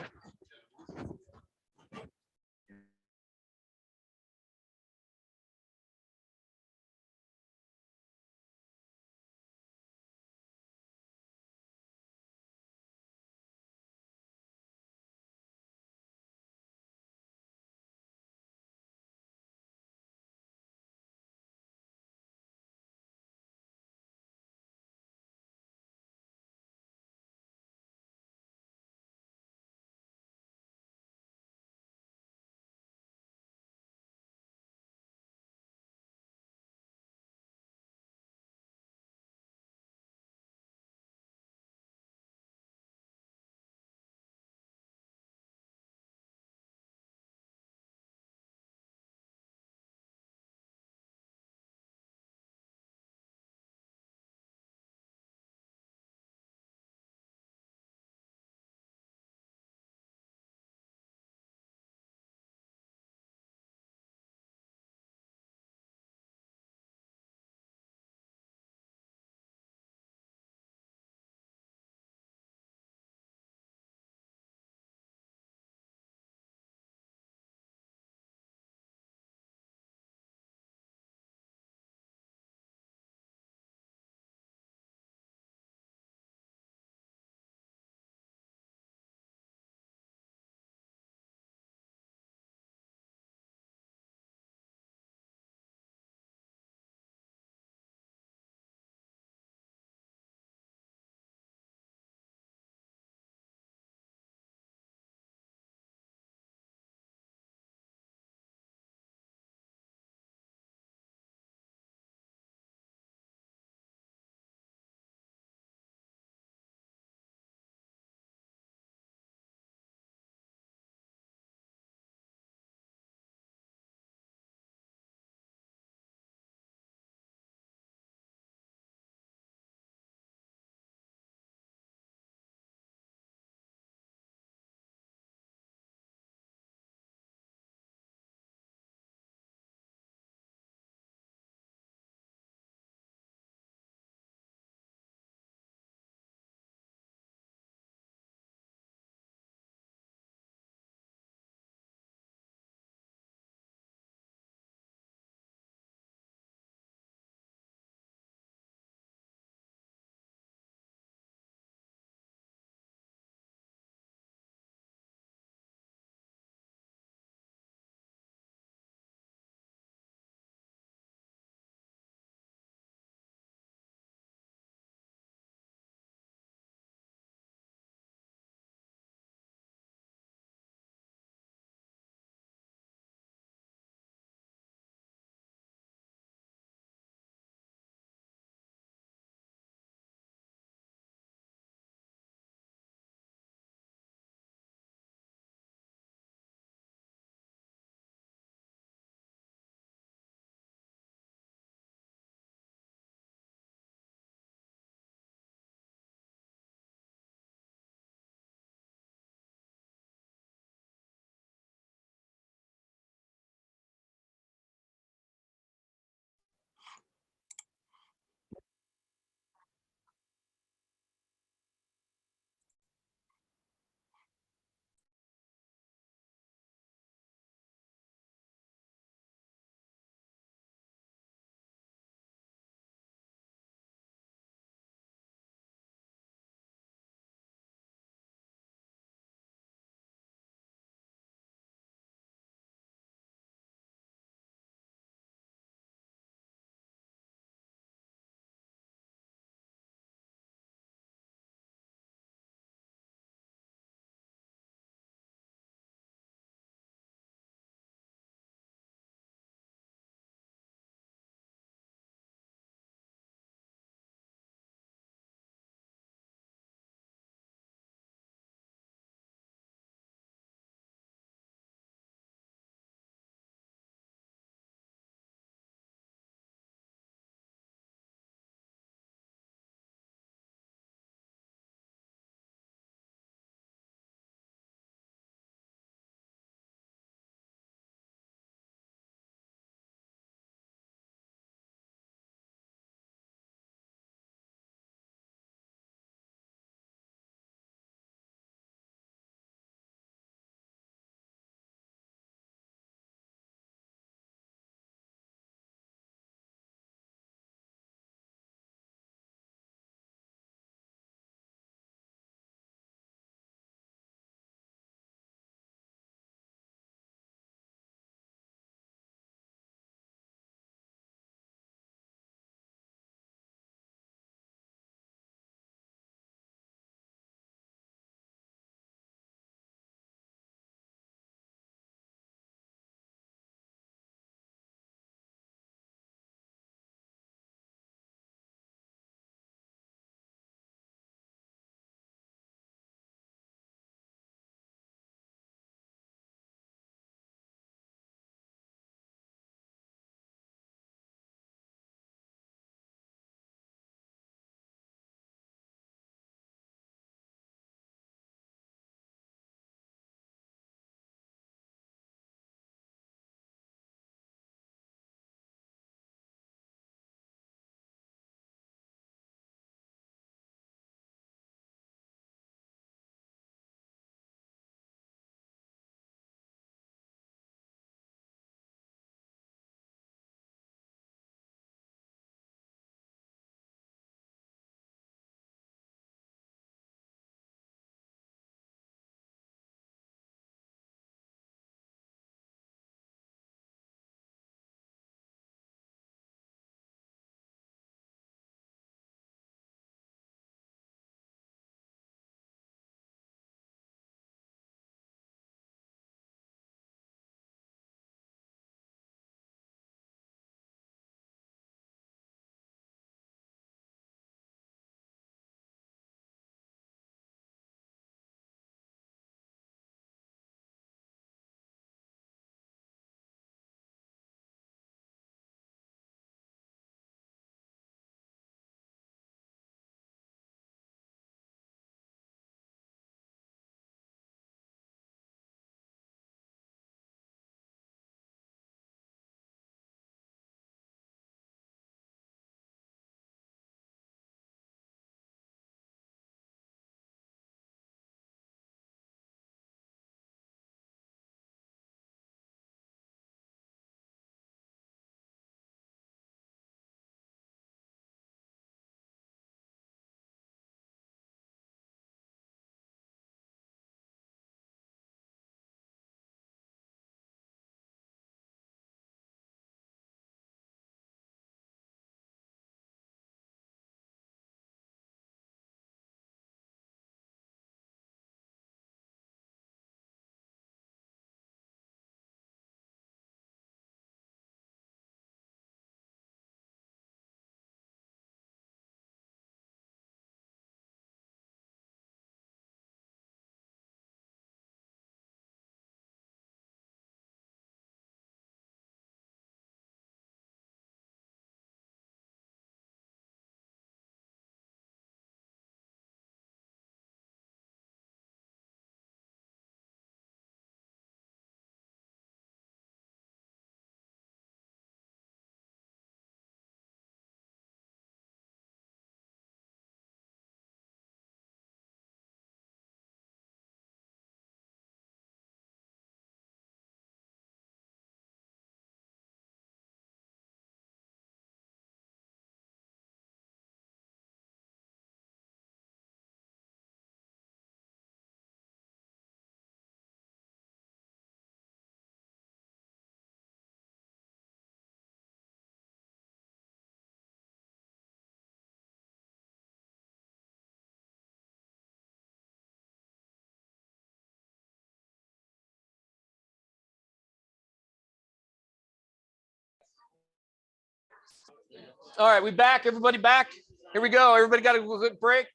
All right, we back. Everybody back? Here we go. Everybody got a quick break?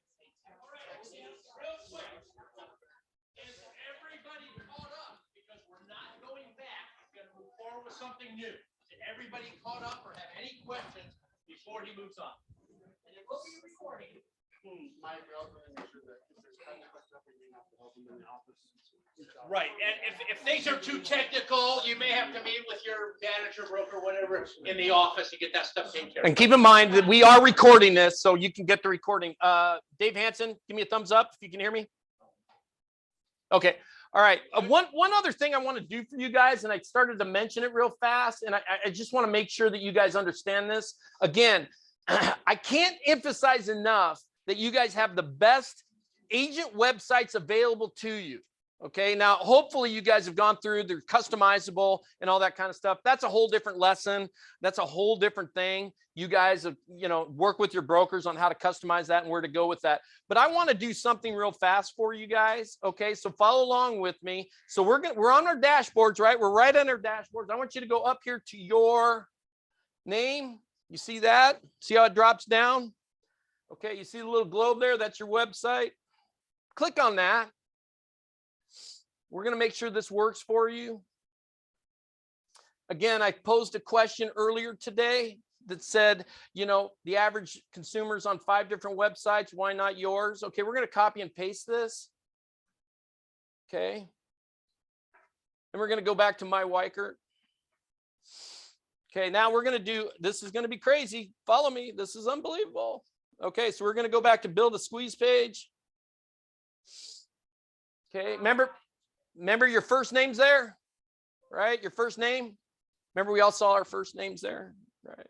Real quick. Is everybody caught up? Because we're not going back. We're gonna move forward with something new. Is everybody caught up or have any questions before he moves on? And it will be recording. Mike, we also need to make sure that if there's kind of stuff, we may have to help them in the office. Right, and if things are too technical, you may have to meet with your manager, broker, whatever, in the office to get that stuff taken care of. And keep in mind that we are recording this, so you can get the recording. Dave Hansen, give me a thumbs up if you can hear me. Okay. All right. One other thing I want to do for you guys, and I started to mention it real fast, and I just want to make sure that you guys understand this. Again, I can't emphasize enough that you guys have the best agent websites available to you. Okay. Now, hopefully you guys have gone through, they're customizable and all that kind of stuff. That's a whole different lesson. That's a whole different thing. You guys have, work with your brokers on how to customize that and where to go with that. But I want to do something real fast for you guys. Okay. So follow along with me. So we're on our dashboards, right? We're right on our dashboards. I want you to go up here to your name. You see that? See how it drops down? Okay. You see the little globe there? That's your website. Click on that. We're going to make sure this works for you. Again, I posed a question earlier today that said, the average consumer's on 5 different websites. Why not yours? Okay, we're going to copy and paste this. Okay. And we're going to go back to My Weichert. Okay, now we're going to do, this is going to be crazy. Follow me. This is unbelievable. Okay, so we're going to go back to build a squeeze page. Okay, remember your first name's there, right? Your first name. Remember we all saw our first names there, right?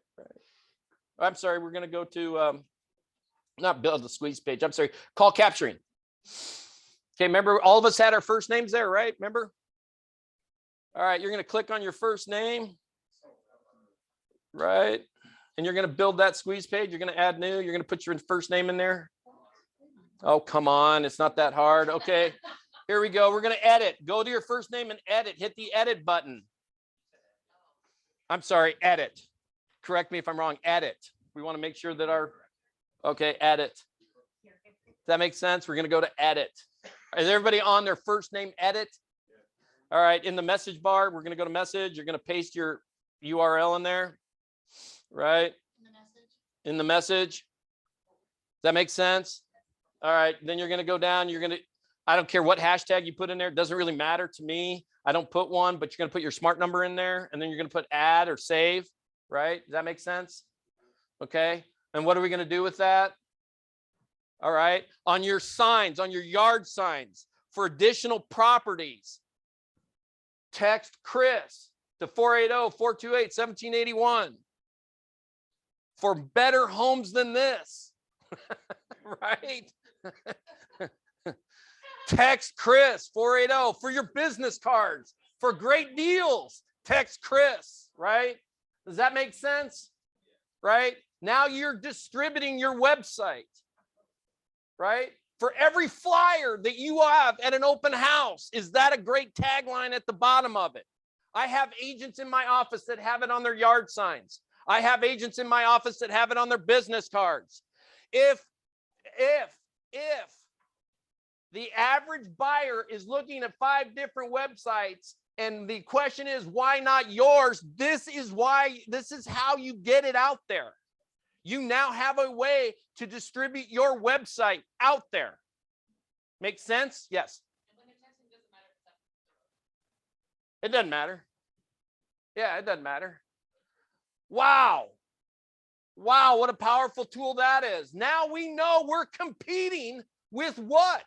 I'm sorry, we're going to go to, not build the squeeze page. I'm sorry, call capturing. Okay, remember all of us had our first names there, right? Remember? All right, you're going to click on your first name, right? And you're going to build that squeeze page. You're going to add new. You're going to put your first name in there. Oh, come on. It's not that hard. Okay. Here we go. We're going to edit. Go to your first name and edit. Hit the edit button. I'm sorry, edit. Correct me if I'm wrong. Edit. We want to make sure that okay, edit. Does that make sense? We're going to go to edit. Is everybody on their first name edit? All right. In the message bar, we're going to go to message. You're going to paste your URL in there, right? In the message. Does that make sense? All right. Then you're going to go down. I don't care what hashtag you put in there. It doesn't really matter to me. I don't put one, but you're going to put your smart number in there, and then you're going to put add or save, right? Does that make sense? Okay. And what are we going to do with that? All right. On your signs, on your yard signs for additional properties, text Chris to 480-428-1781 for better homes than this, right? Text Chris 480 for your business cards for great deals. Text Chris, right? Does that make sense? Right? Now you're distributing your website, right? For every flyer that you have at an open house, is that a great tagline at the bottom of it? I have agents in my office that have it on their yard signs. I have agents in my office that have it on their business cards. If the average buyer is looking at 5 different websites and the question is, why not yours? This is how you get it out there. You now have a way to distribute your website out there. Make sense? Yes. It doesn't matter. Yeah, it doesn't matter. Wow. Wow, what a powerful tool that is. Now we know we're competing with what?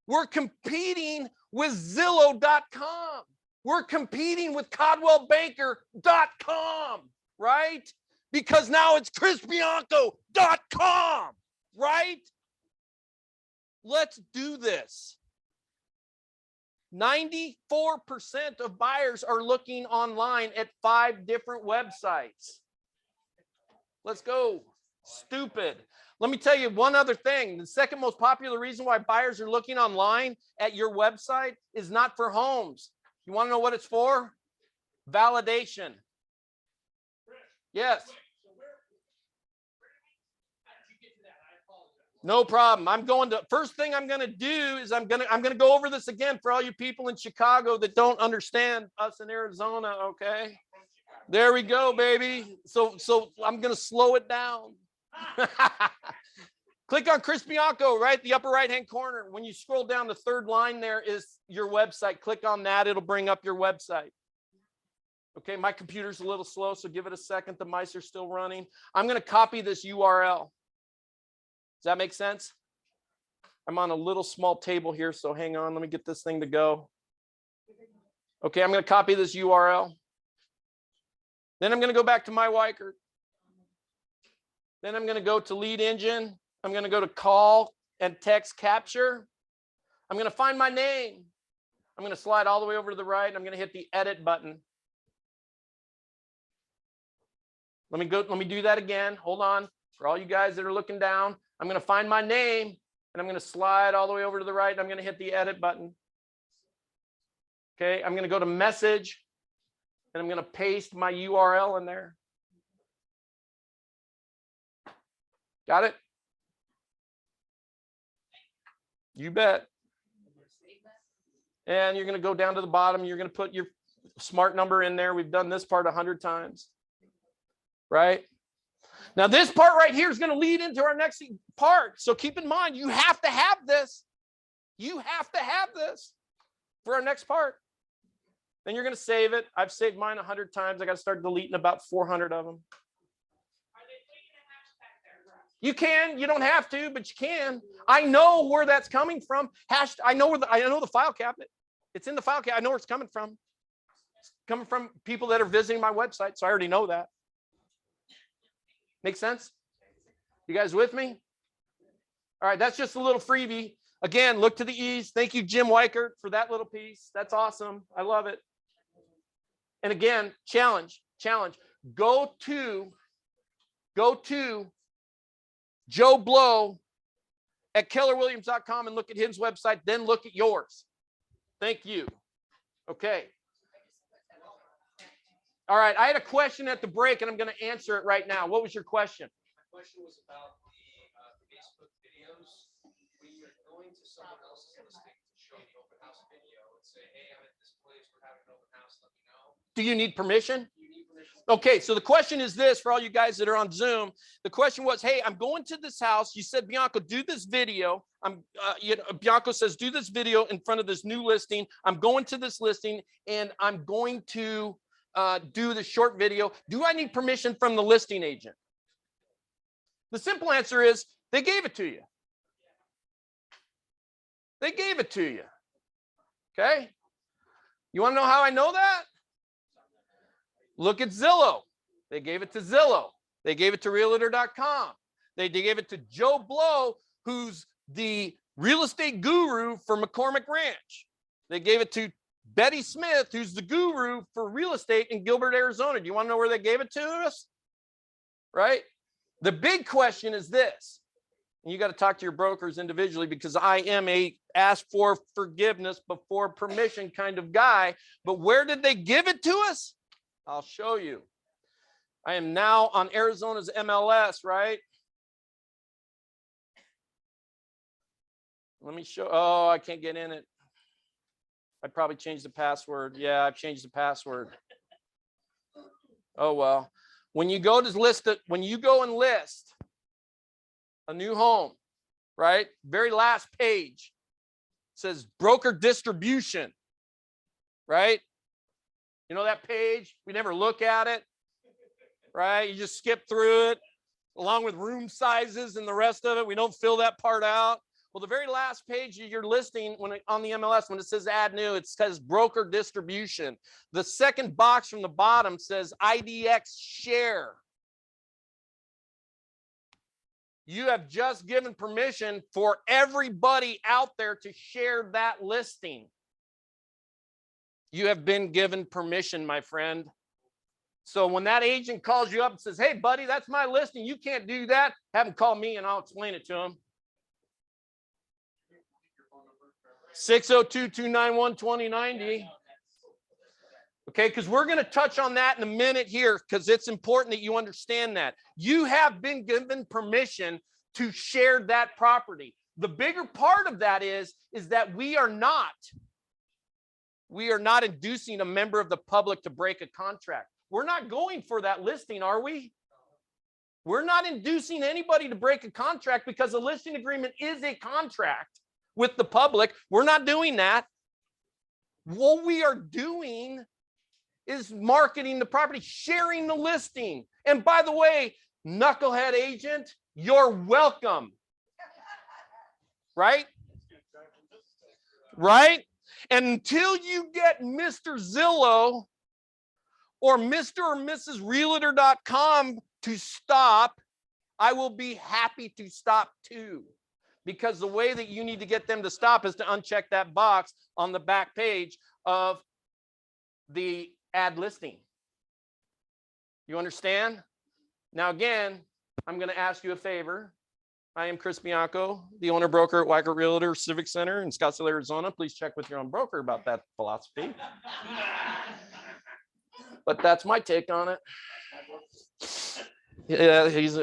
We're competing with Zillow.com. We're competing with CodwellBanker.com, right? Because now it's ChrisBianco.com, right? Let's do this. 94% of buyers are looking online at 5 different websites. Let's go. Stupid. Let me tell you one other thing. The second most popular reason why buyers are looking online at your website is not for homes. You want to know what it's for? Validation. Yes. So how did you get to that? I apologize. No problem. First thing I'm going to do is I'm going to go over this again for all you people in Chicago that don't understand us in Arizona. Okay. There we go, baby. So I'm going to slow it down. Click on Chris Bianco, right? The upper right-hand corner. When you scroll down, the third line there is your website. Click on that. It'll bring up your website. Okay, my computer's a little slow, so give it a second. The mice are still running. I'm going to copy this URL. Does that make sense? I'm on a little small table here, so hang on. Let me get this thing to go. Okay, I'm going to copy this URL. Then I'm going to go back to My Weichert. Then I'm going to go to lead engine. I'm going to go to call and text capture. I'm going to find my name. I'm going to slide all the way over to the right. And I'm going to hit the edit button. Let me do that again. Hold on. For all you guys that are looking down, I'm going to find my name and I'm going to slide all the way over to the right. And I'm going to hit the edit button. Okay. I'm going to go to message and I'm going to paste my URL in there. Got it? You bet. And you're going to go down to the bottom. You're going to put your smart number in there. We've done this part 100 times. Right? Now, this part right here is going to lead into our next part. So keep in mind, you have to have this. You have to have this for our next part. Then you're going to save it. I've saved mine 100 times. I got to start deleting about 400 of them. You can, you don't have to, but you can. I know where that's coming from. I know the file cabinet. It's in the file cabinet. I know where it's coming from. It's coming from people that are visiting my website, so I already know that. Make sense? You guys with me? All right, that's just a little freebie. Again, look to the east. Thank you, Jim Weichert, for that little piece. That's awesome. I love it. And again, challenge. Go to Joe Blow at kellerwilliams.com and look at his website, then look at yours. Thank you. Okay. All right. I had a question at the break and I'm going to answer it right now. What was your question? My question was about the Facebook videos. When you're going to someone else's listing to show the open house video and say, hey, I'm at this place, we're having an open house, let me know. Do you need permission? Do you need permission? Okay, so the question is this for all you guys that are on Zoom. The question was, hey, I'm going to this house. You said, Bianco, do this video. Bianco says, do this video in front of this new listing. I'm going to this listing and I'm going to do the short video. Do I need permission from the listing agent? The simple answer is they gave it to you. They gave it to you. Okay. You want to know how I know that? Look at Zillow. They gave it to Zillow. They gave it to realtor.com. They gave it to Joe Blow, who's the real estate guru for McCormick Ranch. They gave it to Betty Smith, who's the guru for real estate in Gilbert, Arizona. Do you want to know where they gave it to us? Right? The big question is this. And you got to talk to your brokers individually because I am a ask for forgiveness before permission kind of guy. But where did they give it to us? I'll show you. I am now on Arizona's MLS, right? Let me show. Oh, I can't get in it. I probably changed the password. Yeah, I've changed the password. Oh, well. When you go to list it, when you go and list a new home, right? Very last page says broker distribution, right? You know that page? We never look at it, right? You just skip through it along with room sizes and the rest of it. We don't fill that part out. Well, the very last page of your listing on the MLS, when it says add new, it says broker distribution. The second box from the bottom says IDX share. You have just given permission for everybody out there to share that listing. You have been given permission, my friend. So when that agent calls you up and says, hey, buddy, that's my listing, you can't do that, have him call me and I'll explain it to him. 602-291-2090. Okay, because we're going to touch on that in a minute here, because it's important that you understand that. You have been given permission to share that property. The bigger part of that is that we are not inducing a member of the public to break a contract. We're not going for that listing, are we? We're not inducing anybody to break a contract, because a listing agreement is a contract with the public. We're not doing that. What we are doing is marketing the property, sharing the listing. And by the way, knucklehead agent, you're welcome. Right? Right? And until you get Mr. Zillow or Mr. or Mrs. Realtor.com to stop, I will be happy to stop too. Because the way that you need to get them to stop is to uncheck that box on the back page of the ad listing. You understand? Now, again, I'm going to ask you a favor. I am Chris Bianco, the owner broker at Weichert Realtor Civic Center in Scottsdale, Arizona. Please check with your own broker about that philosophy. But that's my take on it. Yeah, he's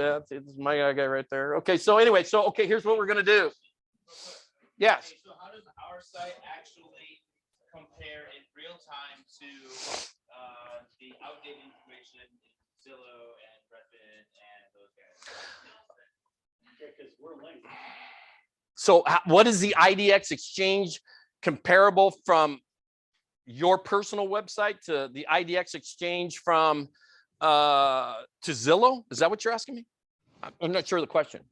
my guy right there. Okay, so anyway, okay, here's what we're going to do. Yes. So how does our site actually compare in real time to the outdated information in Zillow and Redfin and those guys? Because we're linked. So what is the IDX exchange comparable from your personal website to the IDX exchange from to Zillow? Is that what you're asking me? I'm not sure of the question.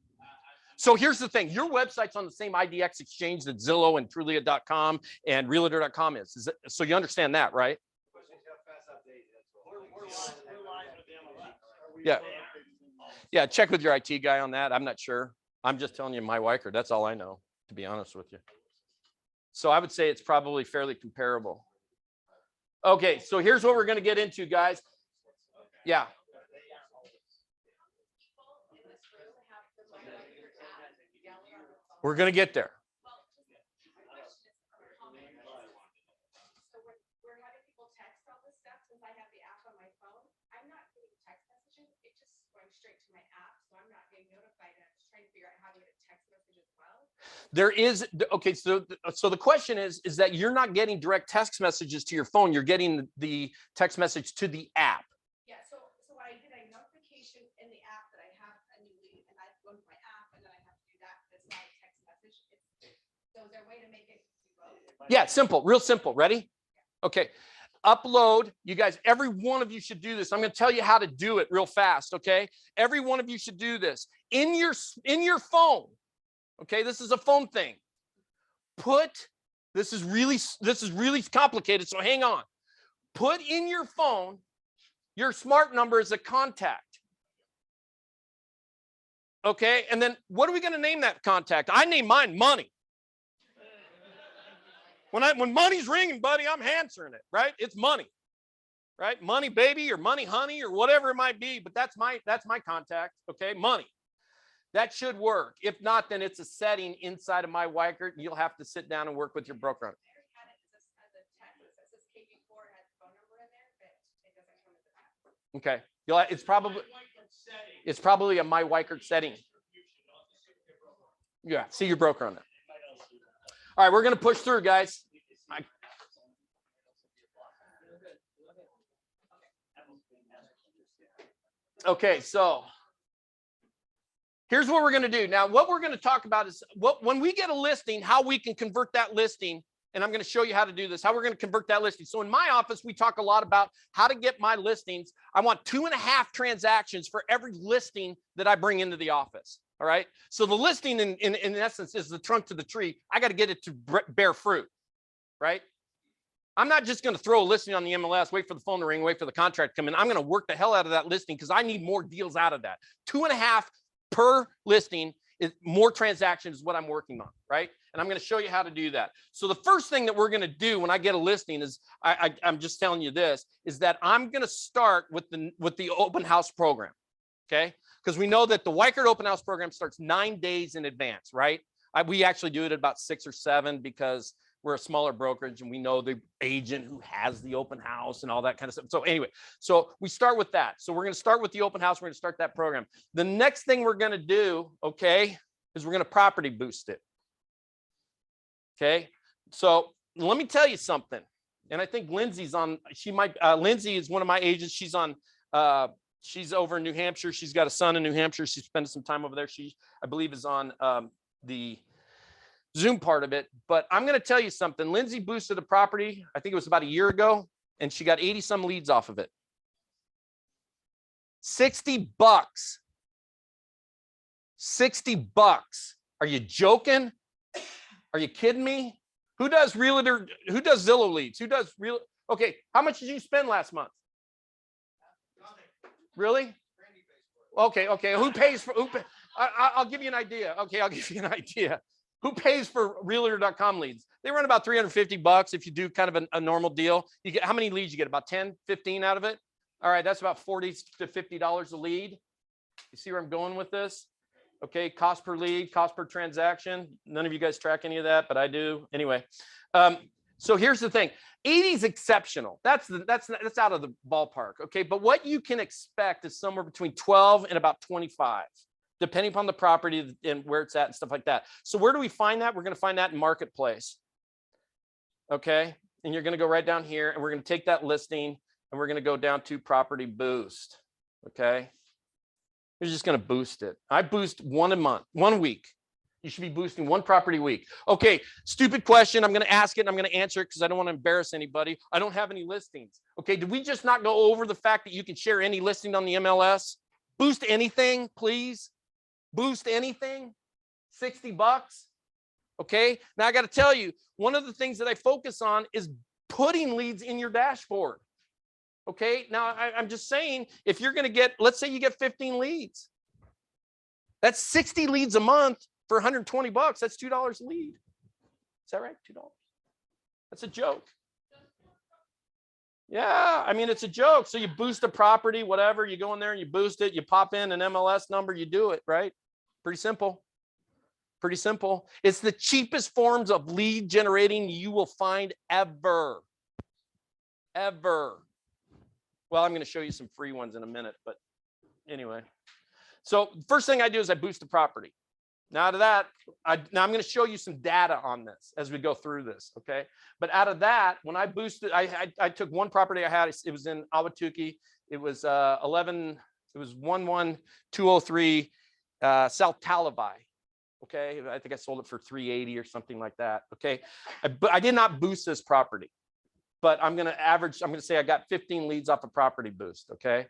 So here's the thing. Your website's on the same IDX exchange that Zillow and Trulia.com and Realtor.com is. So you understand that, right? Yeah. Yeah, check with your IT guy on that. I'm not sure. I'm just telling you My Weichert. That's all I know, to be honest with you. So I would say it's probably fairly comparable. Okay, so here's what we're going to get into, guys. Yeah. We're going to get there. We're having people text all this stuff since I have the app on my phone. I'm not getting text messages. It just going straight to my app, so I'm not getting notified. And I'm just trying to figure out how to get a text message as well. There is, okay, so the question is that you're not getting direct text messages to your phone. You're getting the text message to the app. Yeah, so what I did, I notification in the app that I have a new lead, and I go to my app, and then I have to do that. But it's not a text message. So is there a way to make it do both? Yeah, simple, real simple. Ready? Okay. Upload, you guys, every one of you should do this. I'm going to tell you how to do it real fast, okay? Every one of you should do this. In your phone, okay? This is a phone thing. This is really complicated, so hang on. Put in your phone your smart number as a contact. Okay? And then what are we going to name that contact? I name mine Money. When money's ringing, buddy, I'm answering it, right? It's Money, right? Money baby or Money honey or whatever it might be, but that's my contact, okay? Money. That should work. If not, then it's a setting inside of My Weichert. You'll have to sit down and work with your broker on it. Okay. It's probably a My Weichert setting. Yeah, see your broker on that. All right, we're going to push through, guys. Okay, so here's what we're going to do. Now, what we're going to talk about is when we get a listing, how we can convert that listing. And I'm going to show you how to do this, how we're going to convert that listing. So in my office, we talk a lot about how to get my listings. I want 2.5 transactions for every listing that I bring into the office. All right. So the listing in essence is the trunk to the tree. I got to get it to bear fruit. Right. I'm not just going to throw a listing on the MLS, wait for the phone to ring, wait for the contract to come in. I'm going to work the hell out of that listing because I need more deals out of that. 2.5 per listing is more transactions is what I'm working on. Right. And I'm going to show you how to do that. So the first thing that we're going to do when I get a listing is I'm just telling you this is that I'm going to start with the open house program. Okay. Because we know that the Weichert open house program starts 9 days in advance, right? We actually do it at about 6 or 7 because we're a smaller brokerage and we know the agent who has the open house and all that kind of stuff. So anyway, so we start with that. So we're going to start with the open house. We're going to start that program. The next thing we're going to do, okay, is we're going to property boost it. Okay. So let me tell you something. And I think Lindsay's on, Lindsay is one of my agents. She's on, she's over in New Hampshire. She's got a son in New Hampshire. She's spending some time over there. She, I believe, is on the Zoom part of it. But I'm going to tell you something. Lindsay boosted a property, I think it was about a year ago, and she got 80 some leads off of it. $60. $60. Are you joking? Are you kidding me? Who does realtor? Who does Zillow leads? Who does real? Okay, how much did you spend last month? Really? Okay, okay. Who pays for? I'll give you an idea. Okay, I'll give you an idea. Who pays for realtor.com leads? They run about $350 if you do kind of a normal deal. You get how many leads you get? About 10, 15 out of it. All right, that's about $40 to $50 a lead. You see where I'm going with this? Okay, cost per lead, cost per transaction. None of you guys track any of that, but I do. Anyway, so here's the thing. 80 is exceptional. That's out of the ballpark. Okay, but what you can expect is somewhere between 12 and about 25, depending upon the property and where it's at and stuff like that. So where do we find that? We're going to find that in Marketplace. Okay, and you're going to go right down here, and we're going to take that listing, and we're going to go down to Property Boost. Okay. You're just going to boost it. I boost one a month, 1 week. You should be boosting one property a week. Okay, stupid question. I'm going to ask it and I'm going to answer it because I don't want to embarrass anybody. I don't have any listings. Okay, did we just not go over the fact that you can share any listing on the MLS? Boost anything, please. Boost anything. $60. Okay, now I got to tell you, one of the things that I focus on is putting leads in your dashboard. Okay, now I'm just saying, if you're going to get, let's say you get 15 leads, that's 60 leads a month for $120. That's $2 a lead. Is that right? $2. That's a joke. Yeah, I mean, it's a joke. So you boost a property, whatever, you go in there and you boost it, you pop in an MLS number, you do it, right? Pretty simple. Pretty simple. It's the cheapest forms of lead generating you will find ever. Ever. Well, I'm going to show you some free ones in a minute, but anyway. So first thing I do is I boost the property. Now out of that, now I'm going to show you some data on this as we go through this, okay? But out of that, when I boosted, I took one property I had. It was in Awatuki. It was 11203 South Talabai. Okay, I think I sold it for 380 or something like that. Okay, but I did not boost this property. But I'm going to say I got 15 leads off a property boost. Okay.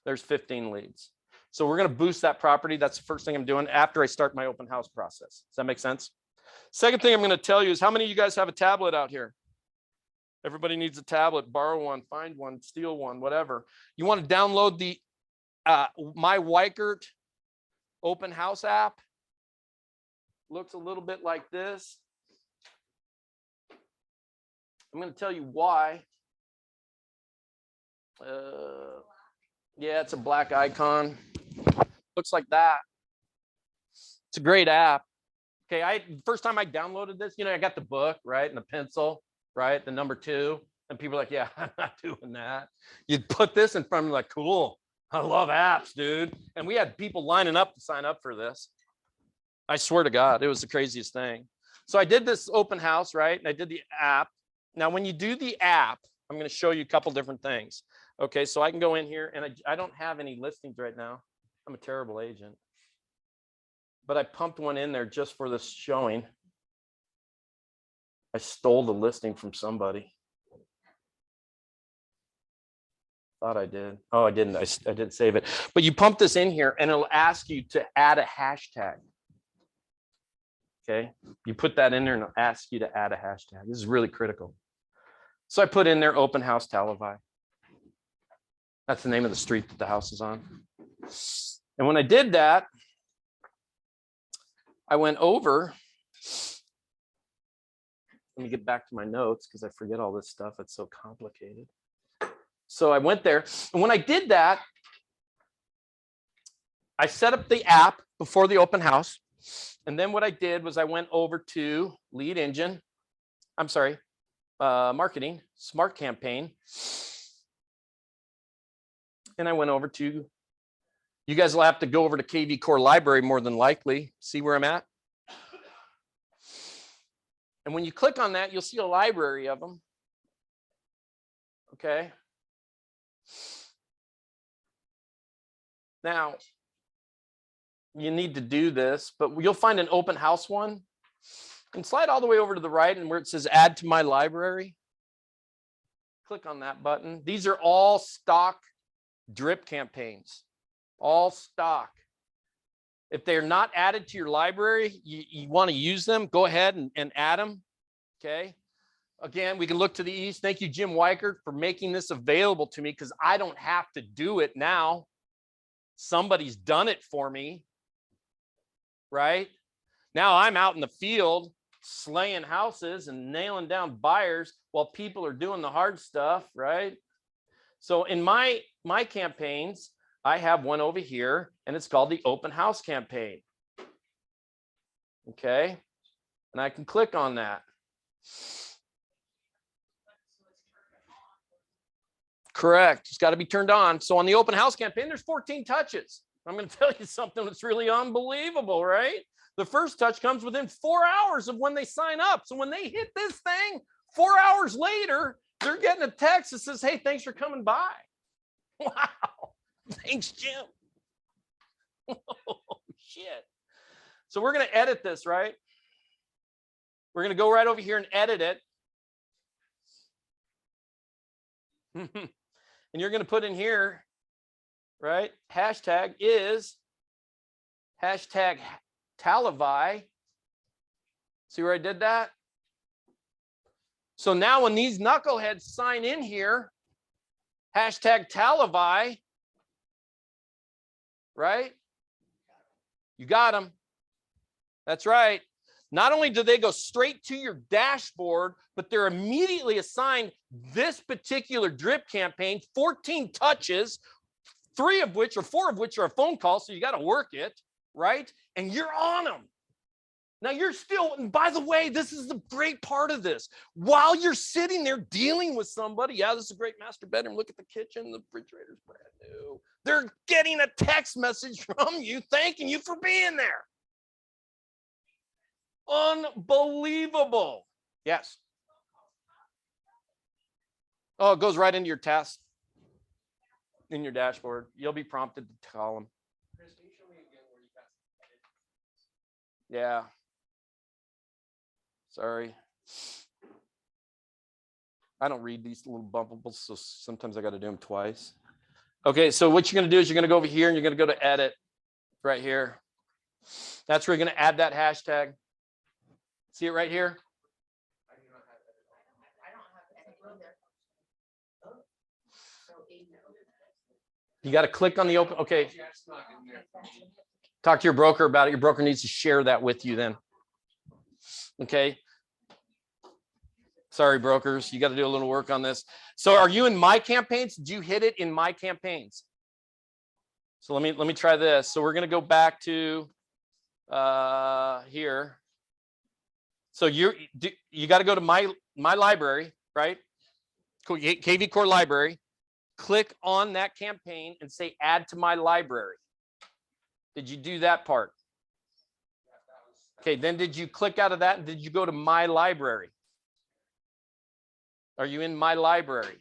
There's 15 leads. So we're going to boost that property. That's the first thing I'm doing after I start my open house process. Does that make sense? Second thing I'm going to tell you is how many of you guys have a tablet out here? Everybody needs a tablet. Borrow one, find one, steal one, whatever. You want to download the My Weichert open house app. Looks a little bit like this. I'm going to tell you why. Yeah, it's a black icon. Looks like that. It's a great app. Okay, first time I downloaded this, I got the book, right, and the pencil, right, the number 2, and people are like, yeah, I'm not doing that. You'd put this in front of me like, cool. I love apps, dude. And we had people lining up to sign up for this. I swear to God, it was the craziest thing. So I did this open house, right, and I did the app. Now, when you do the app, I'm going to show you a couple different things. Okay, so I can go in here, and I don't have any listings right now. I'm a terrible agent. But I pumped one in there just for this showing. I stole the listing from somebody. Thought I did. Oh, I didn't. I didn't save it. But you pump this in here, and it'll ask you to add a hashtag. Okay, you put that in there, and it'll ask you to add a hashtag. This is really critical. So I put in there open house Talabai. That's the name of the street that the house is on. And when I did that, I went over. Let me get back to my notes because I forget all this stuff. It's so complicated. So I went there. And when I did that, I set up the app before the open house. And then what I did was I went over to Lead Engine. I'm sorry, marketing, smart campaign. And I went over to, you guys will have to go over to KV Core Library more than likely. See where I'm at? And when you click on that, you'll see a library of them. Okay. Now, you need to do this, but you'll find an open house one. And slide all the way over to the right and where it says add to my library. Click on that button. These are all stock drip campaigns, all stock. If they're not added to your library, you want to use them, go ahead and add them. Okay. Again, we can look to the east. Thank you, Jim Weichert, for making this available to me because I don't have to do it now. Somebody's done it for me, right? Now I'm out in the field slaying houses and nailing down buyers while people are doing the hard stuff, right? So in my campaigns, I have one over here and it's called the open house campaign. Okay. And I can click on that. Correct. It's got to be turned on. So on the open house campaign, there's 14 touches. I'm going to tell you something that's really unbelievable, right? The first touch comes within 4 hours of when they sign up. So when they hit this thing, 4 hours later, they're getting a text that says, hey, thanks for coming by. Wow. Thanks, Jim. Oh, shit. So we're going to edit this, right? We're going to go right over here and edit it. And you're going to put in here, right? Hashtag is hashtag Talivai. See where I did that? So now when these knuckleheads sign in here, hashtag Talivai, right? You got them. That's right. Not only do they go straight to your dashboard, but they're immediately assigned this particular drip campaign, 14 touches, 4 of which are a phone call. So you got to work it, right? And you're on them. Now you're still, and by the way, this is the great part of this. While you're sitting there dealing with somebody, yeah, this is a great master bedroom. Look at the kitchen. The refrigerator's brand new. They're getting a text message from you thanking you for being there. Unbelievable. Yes. Oh, it goes right into your task in your dashboard. You'll be prompted to tell them. Chris, can you show me again where you got edit? Yeah. Sorry. I don't read these little bumpables, so sometimes I got to do them twice. Okay, so what you're going to do is you're going to go over here and you're going to go to edit right here. That's where you're going to add that hashtag. See it right here? I do not have edit. I don't have edit either. So You got to click on the open. Okay. That's not in there. Talk to your broker about it. Your broker needs to share that with you then. Okay. Sorry, brokers. You got to do a little work on this. So are you in my campaigns? Did you hit it in my campaigns? So let me try this. So we're going to go back to here. So you got to go to my library, right? KV Core Library. Click on that campaign and say add to my library. Did you do that part? Okay, then did you click out of that and did you go to my library? Are you in my library?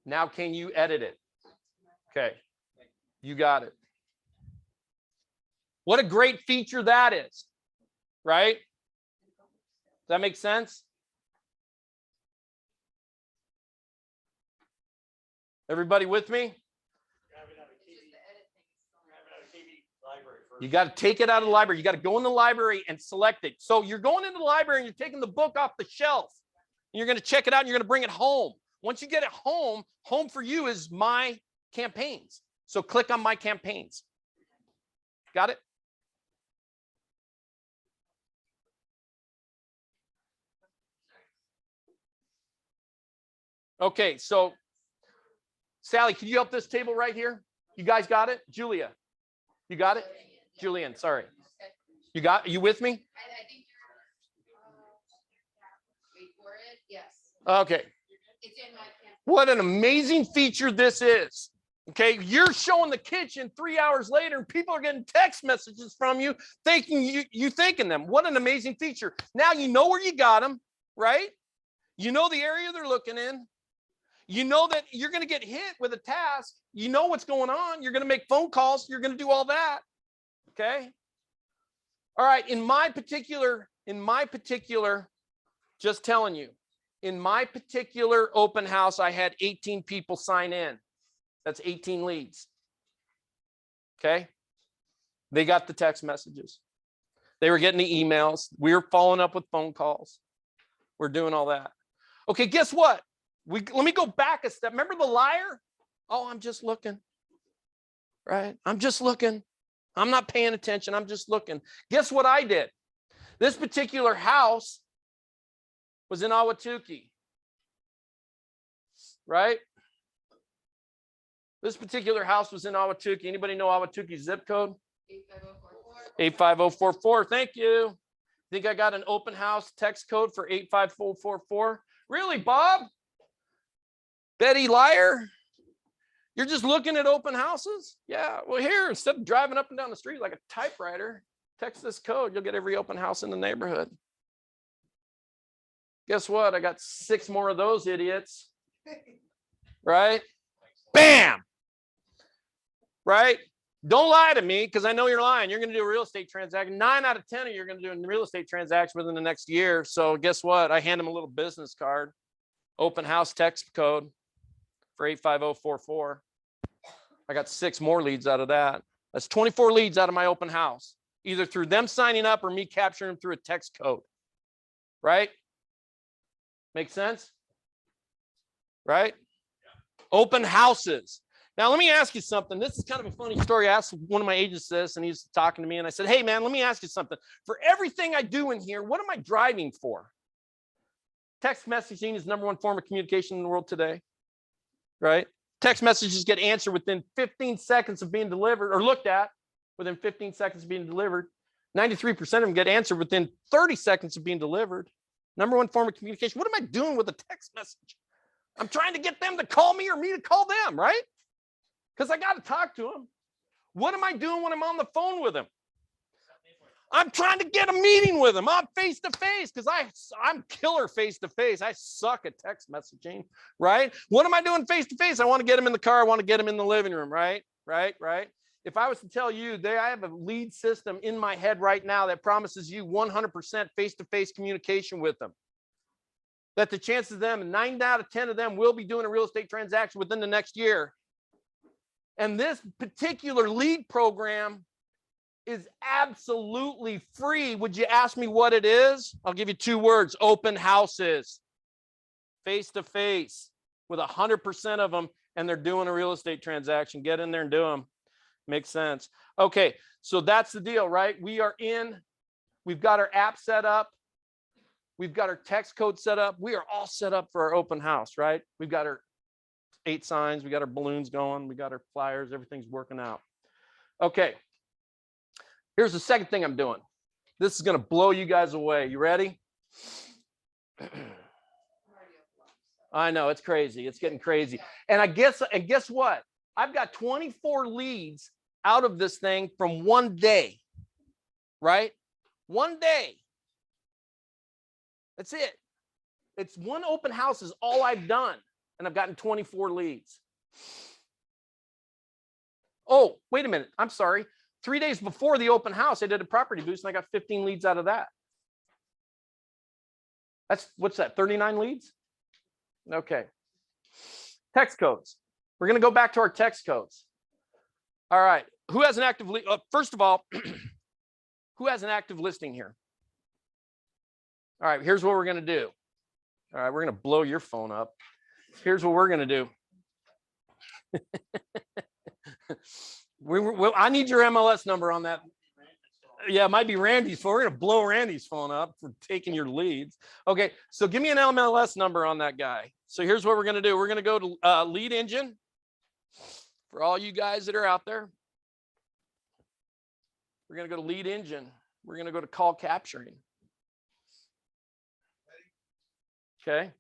Now can you edit it? Okay, you got it. What a great feature that is, right? Does that make sense? Everybody with me? You got to take it out of the library. You got to go in the library and select it. So you're going into the library and you're taking the book off the shelf. And you're going to check it out and you're going to bring it home. Once you get it home, home for you is my campaigns. So click on my campaigns. Got it? Okay, so Sally, can you help this table right here? You guys got it? Julia, you got it? Julian, sorry. You with me? I think Okay. It's in my campaign. What an amazing feature this is. Okay, you're showing the kitchen 3 hours later, and people are getting text messages from you, thanking you thanking them. What an amazing feature. Now you know where you got them, right? You know the area they're looking in. You know that you're going to get hit with a task. You know what's going on. You're going to make phone calls. You're going to do all that. Okay. All right. In my particular, just telling you, in my particular open house, I had 18 people sign in. That's 18 leads. Okay. They got the text messages. They were getting the emails. We were following up with phone calls. We're doing all that. Okay. Guess what? Let me go back a step. Remember the liar? Oh, I'm just looking. Right. I'm just looking. I'm not paying attention. I'm just looking. Guess what I did? This particular house was in Ahwatukee. Right? This particular house was in Ahwatukee. Anybody know Ahwatukee's zip code? 85044. 85044. Thank you. Think I got an open house text code for 85044? Really, Bob? Betty liar? You're just looking at open houses? Yeah. Well, here, instead of driving up and down the street like a typewriter, text this code. You'll get every open house in the neighborhood. Guess what? I got 6 more of those idiots. Right? Bam! Right? Don't lie to me because I know you're lying. You're going to do a real estate transaction. 9 out of 10 of you are going to do a real estate transaction within the next year. So guess what? I hand them a little business card. Open house text code for 85044. I got 6 more leads out of that. That's 24 leads out of my open house, either through them signing up or me capturing them through a text code. Right? Make sense? Right? Open houses. Now, let me ask you something. This is kind of a funny story. I asked one of my agents this, and he's talking to me, and I said, hey, man, let me ask you something. For everything I do in here, what am I driving for? Text messaging is the #1 form of communication in the world today, right? Text messages get answered within 15 seconds of being delivered, or looked at within 15 seconds of being delivered. 93% of them get answered within 30 seconds of being delivered. #1 form of communication. What am I doing with a text message? I'm trying to get them to call me or me to call them, right? Because I got to talk to them. What am I doing when I'm on the phone with them? I'm trying to get a meeting with them. I'm face to face because I'm killer face to face. I suck at text messaging, right? What am I doing face to face? I want to get them in the car. I want to get them in the living room, right? If I was to tell you, I have a lead system in my head right now that promises you 100% face-to-face communication with them. That the chances of them, 9 out of 10 of them will be doing a real estate transaction within the next year. And this particular lead program is absolutely free. Would you ask me what it is? I'll give you 2 words: open houses, face to face with 100% of them, and they're doing a real estate transaction. Get in there and do them. Makes sense. Okay, so that's the deal, right? We've got our app set up. We've got our text code set up. We are all set up for our open house, right? We've got our 8 signs. We got our balloons going. We got our flyers. Everything's working out. Okay. Here's the second thing I'm doing. This is going to blow you guys away. You ready? I know, it's crazy. It's getting crazy. And guess what? I've got 24 leads out of this thing from one day, right? One day. That's it. It's one open house is all I've done, and I've gotten 24 leads. Oh, wait a minute. I'm sorry. 3 days before the open house, I did a property boost, and I got 15 leads out of that. What's that, 39 leads? Okay. Text codes. We're going to go back to our text codes. All right. Who has an active lead? First of all, who has an active listing here? All right. Here's what we're going to do. All right. We're going to blow your phone up. Here's what we're going to do. I need your MLS number on that. Yeah, it might be Randy's phone. We're going to blow Randy's phone up for taking your leads. Okay, so give me an MLS number on that guy. So here's what we're going to do. We're going to go to lead engine for all you guys that are out there. We're going to go to lead engine. We're going to go to call capturing. Okay.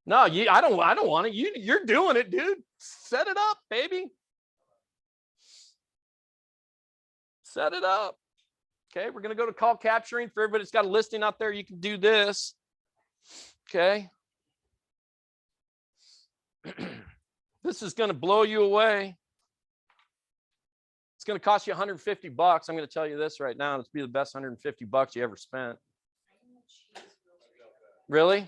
No, I don't want it. You're doing it, dude. Set it up, baby. Set it up. Okay, we're going to go to call capturing. For everybody that's got a listing out there, you can do this. Okay. This is going to blow you away. It's going to cost you $150. I'm going to tell you this right now. It's be the best $150 you ever spent. Really?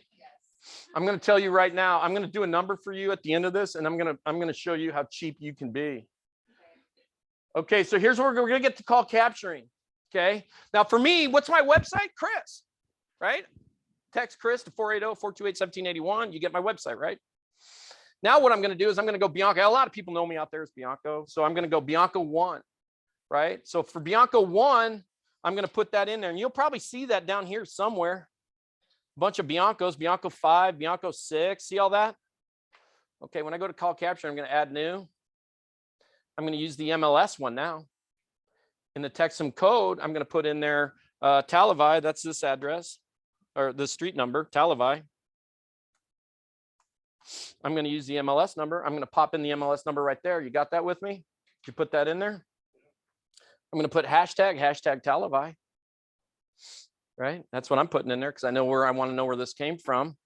I'm going to tell you right now. I'm going to do a number for you at the end of this, and I'm going to show you how cheap you can be. Okay, so here's where we're going to get to call capturing. Okay. Now for me, what's my website? Chris, right? Text Chris to 480-428-1781. You get my website, right? Now what I'm going to do is I'm going to go Bianca. A lot of people know me out there as Bianco. So I'm going to go Bianco 1, right? So for Bianco 1, I'm going to put that in there. And you'll probably see that down here somewhere. A bunch of Biancos, Bianco 5, Bianco 6. See all that? Okay, when I go to call capture, I'm going to add new. I'm going to use the MLS one now. In the text some code, I'm going to put in there Talavai. That's this address or the street number, Talavai. I'm going to use the MLS number. I'm going to pop in the MLS number right there. You got that with me? Did you put that in there? I'm going to put hashtag Talavai. Right? That's what I'm putting in there because I know where I want to know where this came from.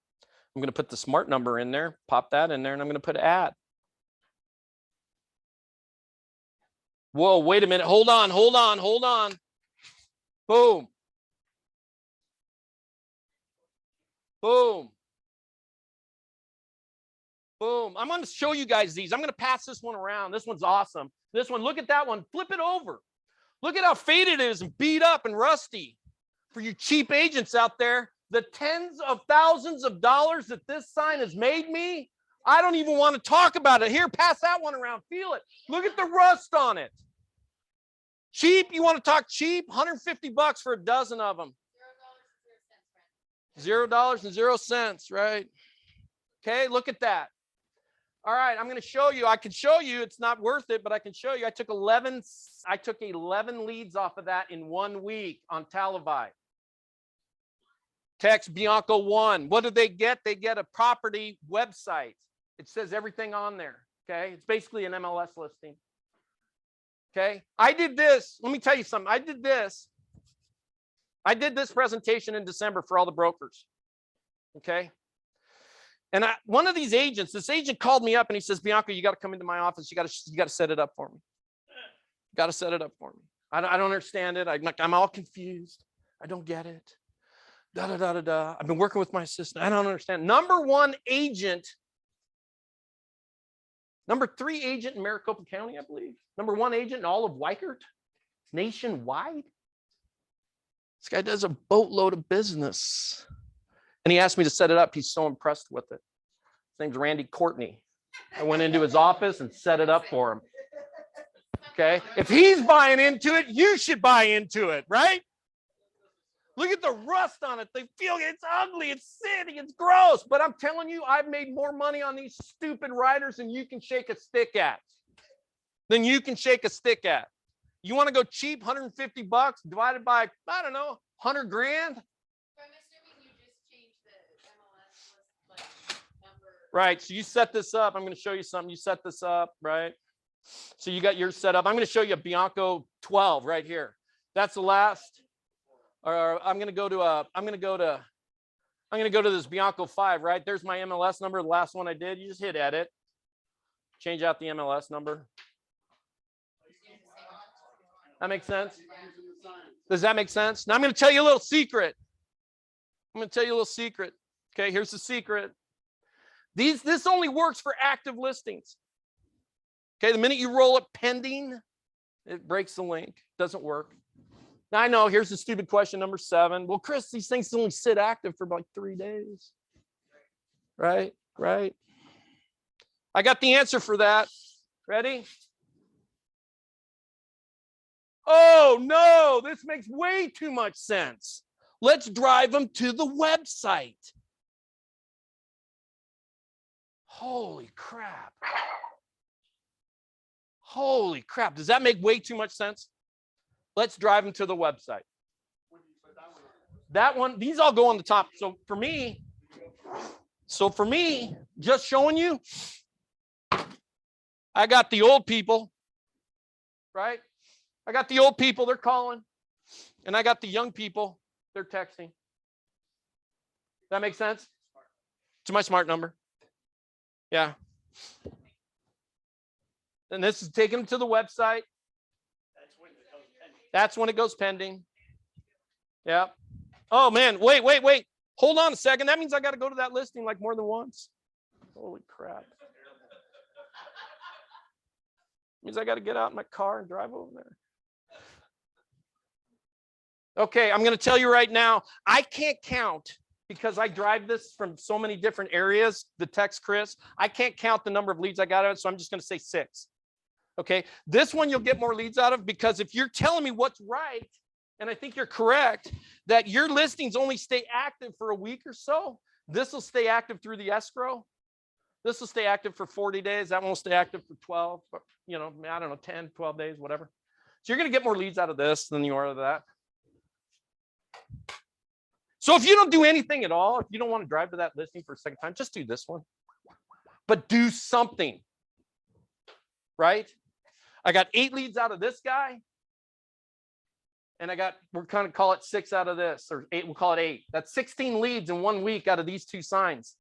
I'm going to put the smart number in there, pop that in there, and I'm going to put add. Whoa, wait a minute. Hold on. Boom. Boom. Boom. I'm going to show you guys these. I'm going to pass this one around. This one's awesome. This one, look at that one. Flip it over. Look at how faded it is and beat up and rusty. For you cheap agents out there, the tens of thousands of dollars that this sign has made me, I don't even want to talk about it. Here, pass that one around. Feel it. Look at the rust on it. Cheap. You want to talk cheap? $150 for a dozen of them. $0.00, right? Okay, look at that. All right, I'm going to show you. I can show you it's not worth it, but I can show you. I took 11 leads off of that in 1 week on Talavai. Text Bianco 1. What do they get? They get a property website. It says everything on there. Okay, it's basically an MLS listing. Okay, I did this. Let me tell you something. I did this presentation in December for all the brokers. Okay. And one of these agents, this agent called me up and he says, Bianco, you got to come into my office. You got to set it up for me. Got to set it up for me. I don't understand it. I'm all confused. I don't get it. I've been working with my assistant. I don't understand. Number 1 agent, number 3 agent in Maricopa County, I believe. Number 1 agent in all of Weichert, nationwide. This guy does a boatload of business. And he asked me to set it up. He's so impressed with it. His name's Randy Courtney. I went into his office and set it up for him. Okay. If he's buying into it, you should buy into it, right? Look at the rust on it. They feel it's ugly. It's sitting. It's gross. But I'm telling you, I've made more money on these stupid riders than you can shake a stick at. You want to go cheap, $150 divided by, I don't know, 100 grand? Right. So you set this up. I'm going to show you something. You set this up, right? So you got yours set up. I'm going to show you a Bianco 12 right here. That's the last. Or I'm going to go to this Bianco 5, right? There's my MLS number, the last one I did. You just hit edit. Change out the MLS number. That makes sense? Does that make sense? Now I'm going to tell you a little secret. Okay, here's the secret. This only works for active listings. Okay, the minute you roll it pending, it breaks the link. Doesn't work. Now I know, here's the stupid question number 7. Well, Chris, these things only sit active for about 3 days. Right? I got the answer for that. Ready? Oh, no, this makes way too much sense. Let's drive them to the website. Holy crap. Does that make way too much sense? Let's drive them to the website. That one, these all go on the top. So for me, So for me, just showing you, I got the old people, right? I got the old people, they're calling. And I got the young people, they're texting. That makes sense? To my smart number. Yeah. And this is taking them to the website. That's when it goes pending. Yeah. Oh man, wait. Hold on a second. That means I got to go to that listing like more than once. Holy crap. Means I got to get out in my car and drive over there. Okay, I'm going to tell you right now, I can't count because I drive this from so many different areas, the text Chris. I can't count the number of leads I got out of it, so I'm just going to say 6. Okay, this one you'll get more leads out of because if you're telling me what's right, and I think you're correct, that your listings only stay active for a week or so, this will stay active through the escrow. This will stay active for 40 days. That one will stay active for 12, but, you know, I don't know, 10, 12 days, whatever. So you're going to get more leads out of this than you are out of that. So if you don't do anything at all, if you don't want to drive to that listing for a second time, just do this one. But do something, right? I got 8 leads out of this guy. And I got, we're kind of call it 6 out of this, or 8, we'll call it 8. That's 16 leads in 1 week out of these 2 signs.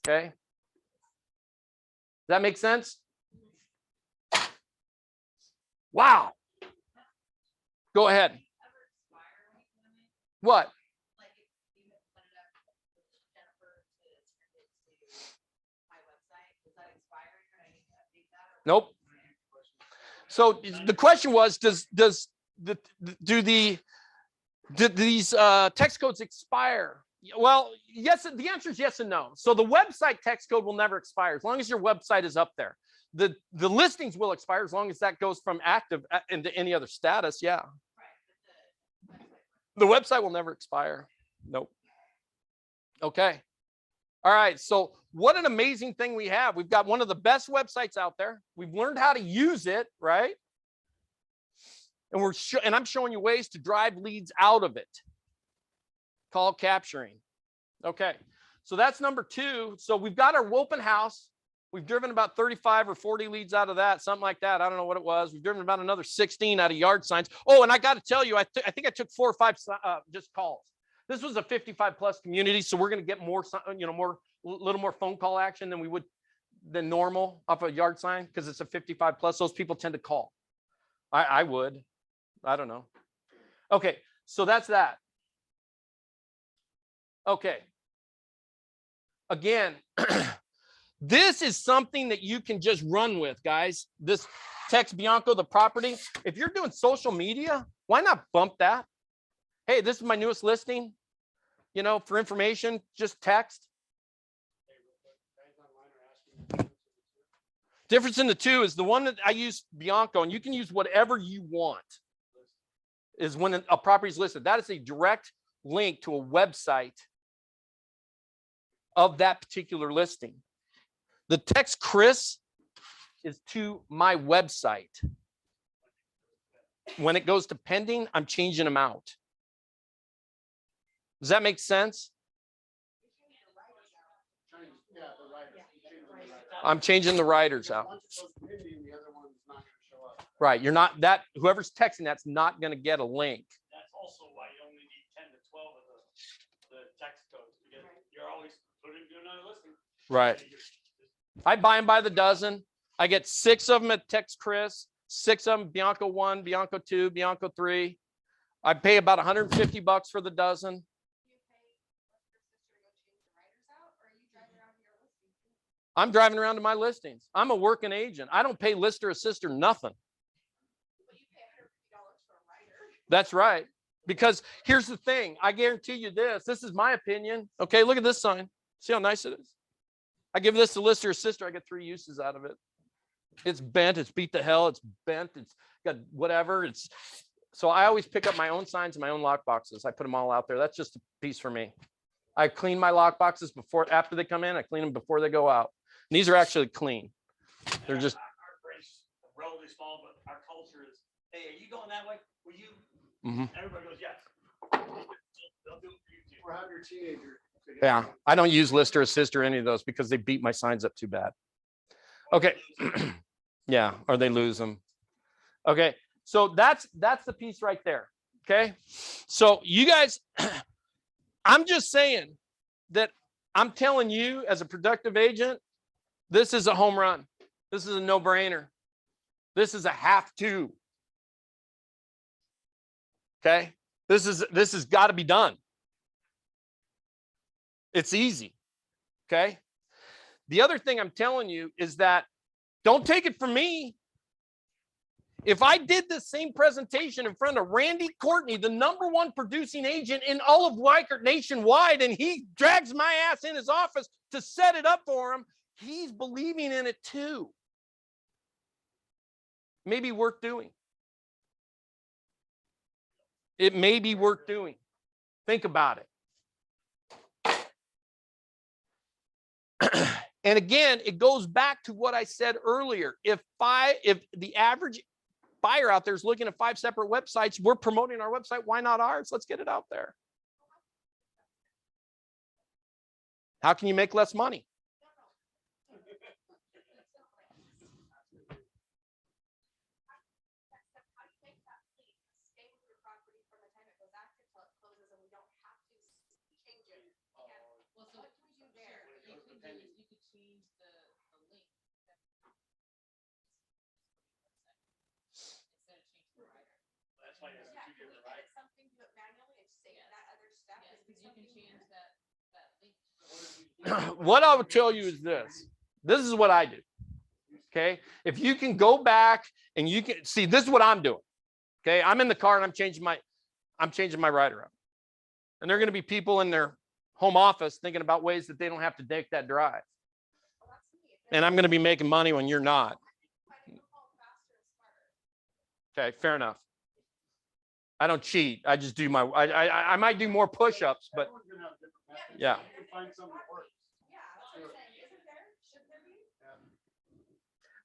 Okay. Does that make sense? Wow. Go ahead. What? Nope. So the question was, do these text codes expire? Well, yes. The answer is yes and no. So the website text code will never expire as long as your website is up there. The listings will expire as long as that goes from active into any other status. Yeah. The website will never expire. Nope. Okay. All right. So what an amazing thing we have. We've got one of the best websites out there. We've learned how to use it, right? And I'm showing you ways to drive leads out of it. Call capturing. Okay. So that's number 2. So we've got our open house. We've driven about 35 or 40 leads out of that, something like that. I don't know what it was. We've driven about another 16 out of yard signs. Oh, and I got to tell you, I think I took 4 or 5 just calls. This was a 55 plus community, so we're going to get more, little more phone call action than we would than normal off a yard sign because it's a 55 plus. Those people tend to call. I would. I don't know. Okay, so that's that. Okay. Again. This is something that you can just run with, guys. This text Bianco, the property. If you're doing social media, why not bump that? Hey, this is my newest listing. You know, for information, just text. Difference in the 2 is the one that I use Bianco, and you can use whatever you want, is when a property is listed. That is a direct link to a website of that particular listing. The text Chris is to my website. When it goes to pending, I'm changing them out. Does that make sense? I'm changing the writers out. Right. You're not that whoever's texting that's not going to get a link. That's also why you only need 10 to 12 of the text codes because you're always putting another listing. Right. I buy them by the dozen. I get 6 of them at text Chris, 6 of them Bianco 1, Bianco 2, Bianco 3. I pay about $150 for the dozen. I'm driving around to my listings. I'm a working agent. I don't pay lister assister nothing. That's right. Because here's the thing. I guarantee you this. This is my opinion. Okay, look at this sign. See how nice it is? I give this to lister assister. I get 3 uses out of it. It's bent. It's beat to hell. It's bent. It's got whatever. So I always pick up my own signs and my own lock boxes. I put them all out there. That's just a piece for me. I clean my lock boxes after they come in. I clean them before they go out. And these are actually clean. They're just our brace relatively small, but our culture is, hey, are you going that way? Will you? Mm-hmm. Everybody goes, yes. They'll do it for you too. Or have your teenager Yeah, I don't use List or Assist or any of those because they beat my signs up too bad. Okay. Yeah, or they lose them. Okay, so that's the piece right there. Okay, so you guys, I'm just saying that I'm telling you as a productive agent, this is a home run. This is a no-brainer. This is a have to. Okay, this has got to be done. It's easy. Okay. The other thing I'm telling you is that don't take it from me. If I did the same presentation in front of Randy Courtney, the #1 producing agent in all of Weichert nationwide, and he drags my ass in his office to set it up for him, he's believing in it too. Maybe worth doing. It may be worth doing. Think about it. And again, it goes back to what I said earlier. If the average buyer out there is looking at 5 separate websites, we're promoting our website. Why not ours? Let's get it out there. How can you make less money? Well, so what can we do there? What you could do is you could change the link. Instead of changing the writer. That's why you have two different writers. Something, do it manually and save that other step. Yeah, because you can change that link. What I would tell you is this. This is what I do. Okay. If you can go back and you can see, this is what I'm doing. Okay. I'm in the car and I'm changing my writer up. And there are going to be people in their home office thinking about ways that they don't have to take that drive. And I'm going to be making money when you're not. Okay, fair enough. I don't cheat. I just do I might do more push-ups, but yeah.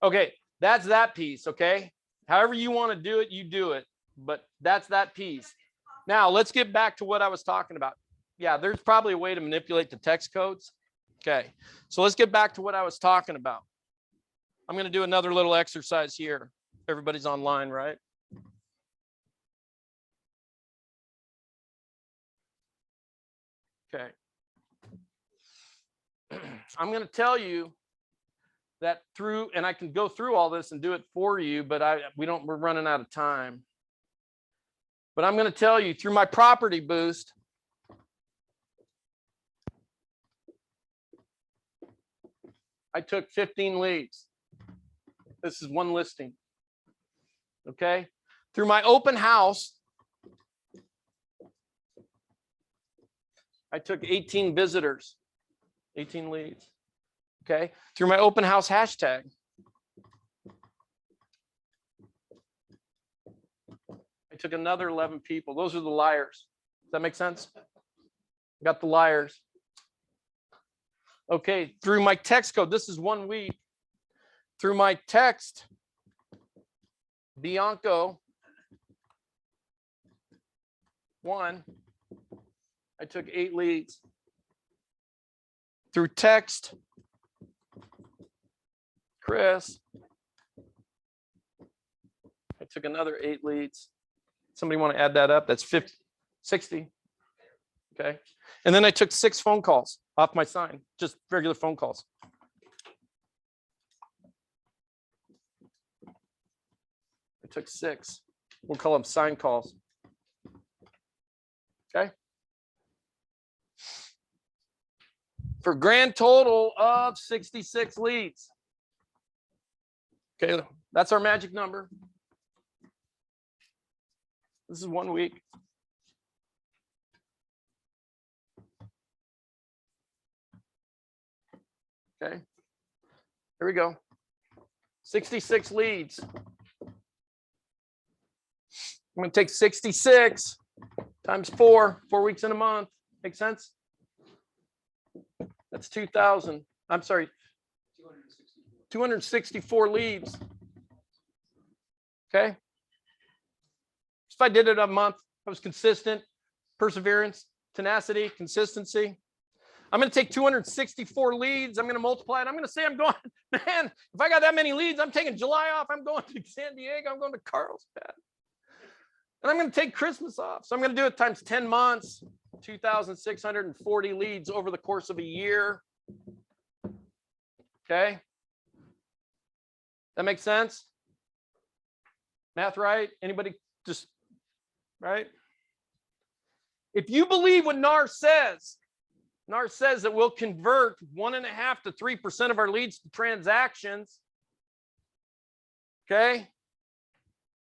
Okay, that's that piece, okay? However you want to do it, you do it, but that's that piece. Now, let's get back to what I was talking about. Yeah, there's probably a way to manipulate the text codes. Okay, so let's get back to what I was talking about. I'm going to do another little exercise here. Everybody's online, right? Okay. I'm going to tell you that through, and I can go through all this and do it for you, but we're running out of time. But I'm going to tell you through my property boost, I took 15 leads. This is one listing. Okay. Through my open house, I took 18 visitors, 18 leads. Okay. Through my open house hashtag, I took another 11 people. Those are the liars. Does that make sense? Got the liars. Okay, through my text code, this is 1 week. Through my text, Bianco 1, I took 8 leads. Through text, Chris, I took another 8 leads. Somebody want to add that up? That's 50, 60. Okay. And then I took 6 phone calls off my sign, just regular phone calls. I took 6. We'll call them sign calls. Okay. For a grand total of 66 leads. Okay, that's our magic number. This is 1 week. Okay, here we go. 66 leads. I'm going to take 66 times 4 weeks in a month. Make sense? That's 2,000. I'm sorry, 264 leads. Okay. If I did it a month, I was consistent, perseverance, tenacity, consistency. I'm going to take 264 leads. I'm going to multiply it. I'm going to say I'm going, man, if I got that many leads, I'm taking July off. I'm going to San Diego. I'm going to Carlsbad. And I'm going to take Christmas off. So I'm going to do it times 10 months, 2,640 leads over the course of a year. Okay. That makes sense? Math right? Anybody just, right? If you believe what NAR says that we'll convert 1.5 to 3% of our leads to transactions. Okay.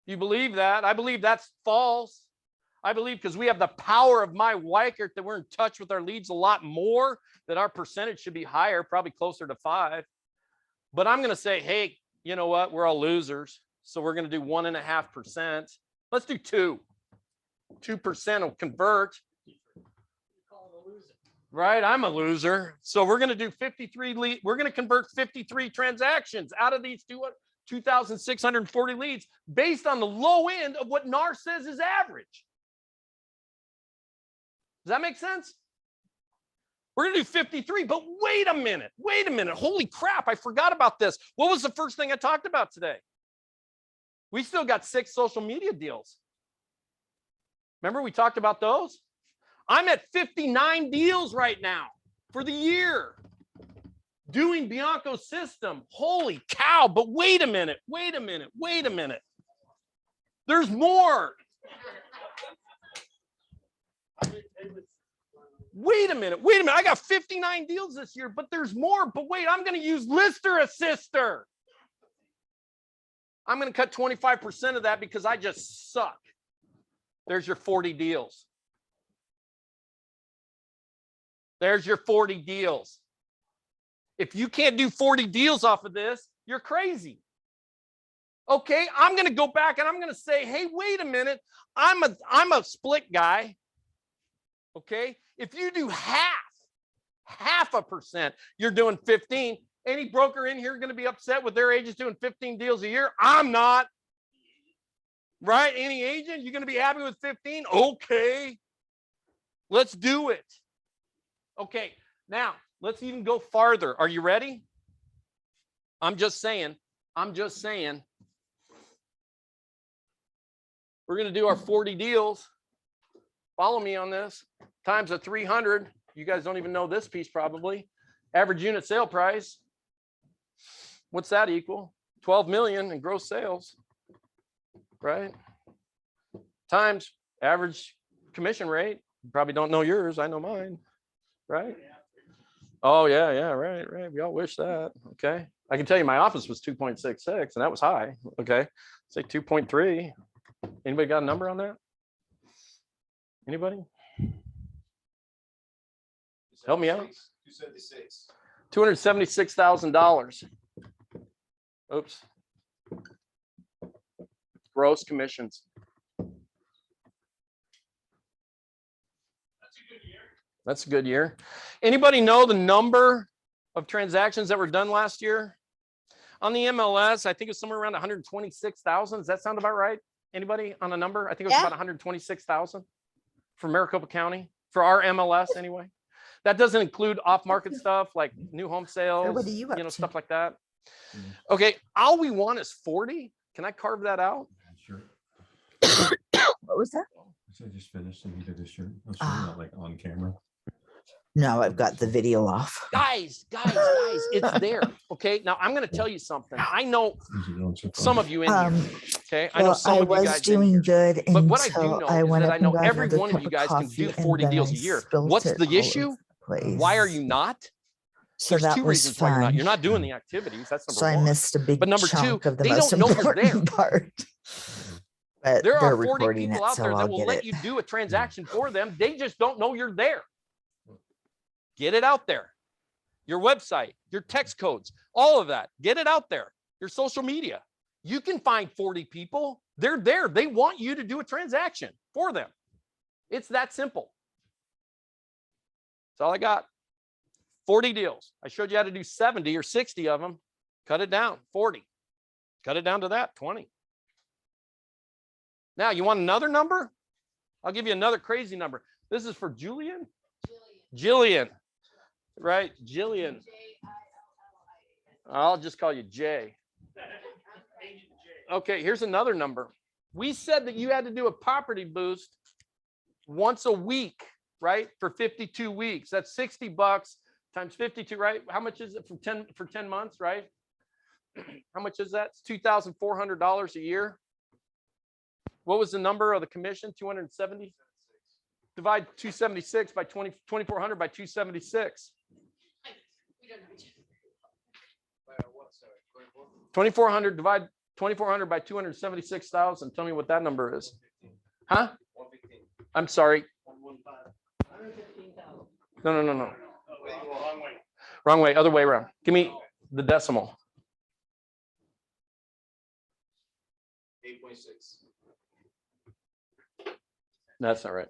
You believe that? I believe that's false. I believe because we have the power of My Weichert that we're in touch with our leads a lot more, that our percentage should be higher, probably closer to 5. But I'm going to say, hey, you know what? We're all losers. So we're going to do 1.5%. Let's do 2. 2% will convert. Right? I'm a loser. So we're going to do 53 lead. We're going to convert 53 transactions out of these 2,640 leads based on the low end of what NAR says is average. Does that make sense? We're going to do 53, but wait a minute. Holy crap. I forgot about this. What was the first thing I talked about today? We still got 6 social media deals. Remember we talked about those? I'm at 59 deals right now for the year doing Bianco's system. Holy cow. But wait a minute. There's more. Wait a minute. I got 59 deals this year, but there's more. But wait, I'm going to use Lister Assister. I'm going to cut 25% of that because I just suck. There's your 40 deals. There's your 40 deals. If you can't do 40 deals off of this, you're crazy. Okay, I'm going to go back and I'm going to say, hey, wait a minute. I'm a split guy. Okay, if you do half a percent, you're doing 15. Any broker in here going to be upset with their agents doing 15 deals a year? I'm not. Right? Any agent, you're going to be happy with 15? Okay, let's do it. Okay, now let's even go farther. Are you ready? I'm just saying. We're going to do our 40 deals. Follow me on this. Times a 300. You guys don't even know this piece probably. Average unit sale price. What's that equal? 12 million in gross sales. Right? Times average commission rate. You probably don't know yours. I know mine. Right? Oh, yeah, right. We all wish that. Okay. I can tell you my office was 2.66 and that was high. Okay. Say 2.3. Anybody got a number on that? Anybody? Help me out. 276. $276,000. Oops. Gross commissions. That's a good year. Anybody know the number of transactions that were done last year? On the MLS, I think it's somewhere around 126,000. Does that sound about right? Anybody on a number? I think it was about 126,000 for Maricopa County, for our MLS anyway. That doesn't include off-market stuff like new home sales, what are you up to? stuff like that. Okay, all we want is 40. Can I carve that out? Sure. What was that? So I just finished and you did this shirt. I was not like on camera. No, I've got the video off. Guys, it's there. Okay, now I'm going to tell you something. I know some of you in here. Okay, I know some of you guys doing good, but what I do until know I is went that up I and know got every another one of cup you of guys can coffee, do and 40 then deals I a year. spilt What's it the all over issue? the place. Why are you not? So There's that 2 was reasons why you're not. fun. You're not doing the activities. That's number So I 1. missed a big But number chunk 2, of the they most don't know you're there. important part. But There they're are 40 recording people it, out so there that I'll will get let it. you do a transaction for them. They just don't know you're there. Get it out there. Your website, your text codes, all of that. Get it out there. Your social media. You can find 40 people. They're there. They want you to do a transaction for them. It's that simple. That's all I got. 40 deals. I showed you how to do 70 or 60 of them. Cut it down. 40. Cut it down to that. 20. Now, you want another number? I'll give you another crazy number. This is for Jillian. Right, Jillian. JILLIA. I'll just call you Jay. Okay, here's another number. We said that you had to do a property boost once a week, right? For 52 weeks. That's $60 times 52, right? How much is it for 10 months, right? How much is that? It's $2,400 a year. What was the number of the commission? 270? Divide 276 by 2,400 by 276. We don't know. 2,400 divide 2,400 by 276,000. Tell me what that number is. Huh? I'm sorry. No. Wrong way. Wrong way. Other way around. Give me the decimal. 8.6. That's not right.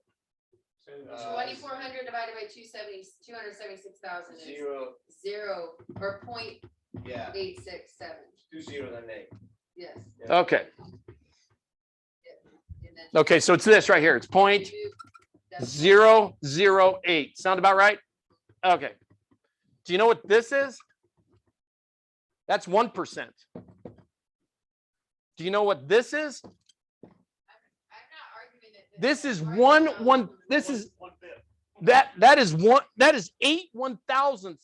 2,400 divided by 276,000 is Zero. 0 or point Yeah. 867. 2 0 then 8. Yes. Okay. And then Okay. So it's this right here. It's point that's 008. Sound about right? Okay. Do you know what this is? That's 1%. Do you know what this is? I'm not arguing that. This is arguing this is that is 8/1000.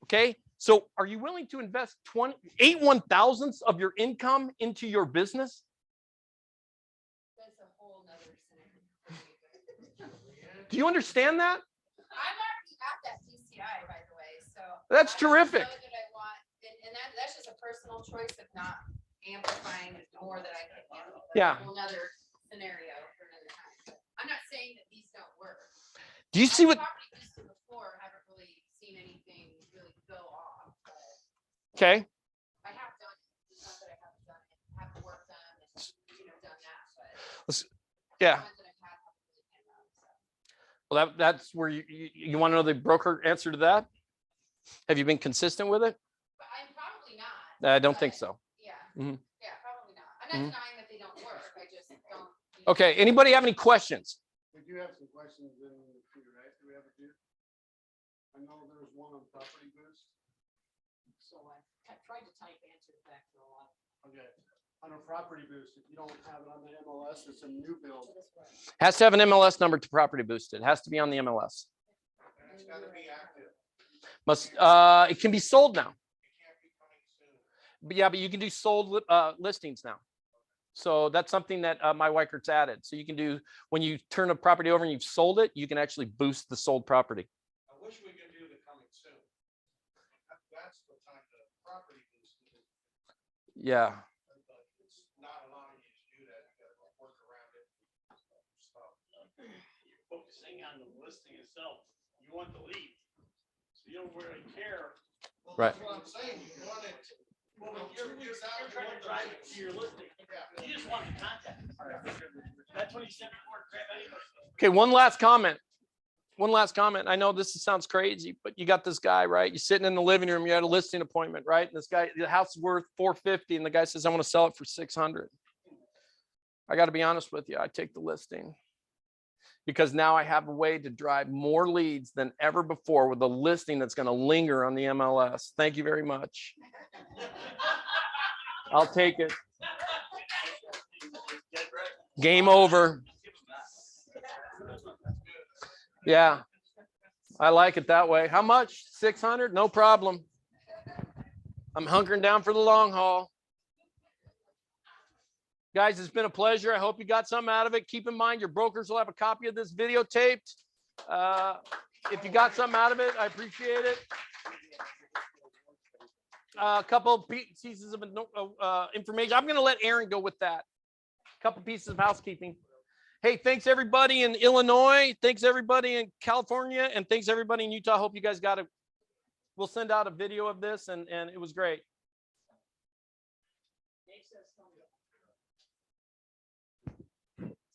Okay. So are you willing to invest 8/1000 of your income into your business? That's a whole nother scenario. Do you understand that? I'm already at that DCI, by the way, so. That's I don't terrific. know that I want, and that's just a personal choice of not amplifying it more than I can handle. That's Yeah. a whole nother scenario for another time. I'm not saying that these don't work. Do you see what? Property boosted before, haven't really seen anything really go off, but Okay. I have done it. It's not that I haven't done it, haven't worked on and, done that, but. Yeah. the ones that I've had haven't really panned out, so. Well, that's where you want to know the broker answer to that. Have you been consistent with it? But I'm probably not. I don't think but- so. Yeah, Mhm. yeah, probably not. I'm not Mhm. denying that they don't work, I just don't. Okay. Anybody have any questions? We do have some questions in the queue, right? Do we have a few? I know there was one on property boost. So I tried to type answers back to a lot. Okay, on a property boost, if you don't have it on the MLS, it's a new build. Has to have an MLS number to property boost. It has to be on the MLS. And it's gotta be active. Must it can be sold now. It can't be coming soon. But yeah, but you can do sold listings now. So that's something that My Weichert's added. So you can do when you turn a property over and you've sold it, you can actually boost the sold property. I wish we could do the coming soon. That's the time to property boost. Yeah. But it's not allowing you to do that. You gotta work around it. Stuff. You're focusing on the listing itself. You want the lead. So you don't really care. Well, Right. that's what I'm saying. You want it. Well, you're trying to drive it to your listing. You just want the contact. That's what you said before. Grab anybody. Okay, one last comment. I know this sounds crazy, but you got this guy, right? You're sitting in the living room, you had a listing appointment, right? And this guy, the house is worth $450 and the guy says, I want to sell it for $600. I got to be honest with you, I take the listing. Because now I have a way to drive more leads than ever before with a listing that's going to linger on the MLS. Thank you very much. I'll take it. Game over. Yeah, I like it that way. How much? 600? No problem. I'm hunkering down for the long haul. Guys, it's been a pleasure. I hope you got something out of it. Keep in mind, your brokers will have a copy of this videotaped. If you got something out of it, I appreciate it. A couple of pieces of information. I'm going to let Aaron go with that. A couple pieces of housekeeping. Hey, thanks everybody in Illinois. Thanks everybody in California. And thanks everybody in Utah. I hope you guys got it. We'll send out a video of this and it was great.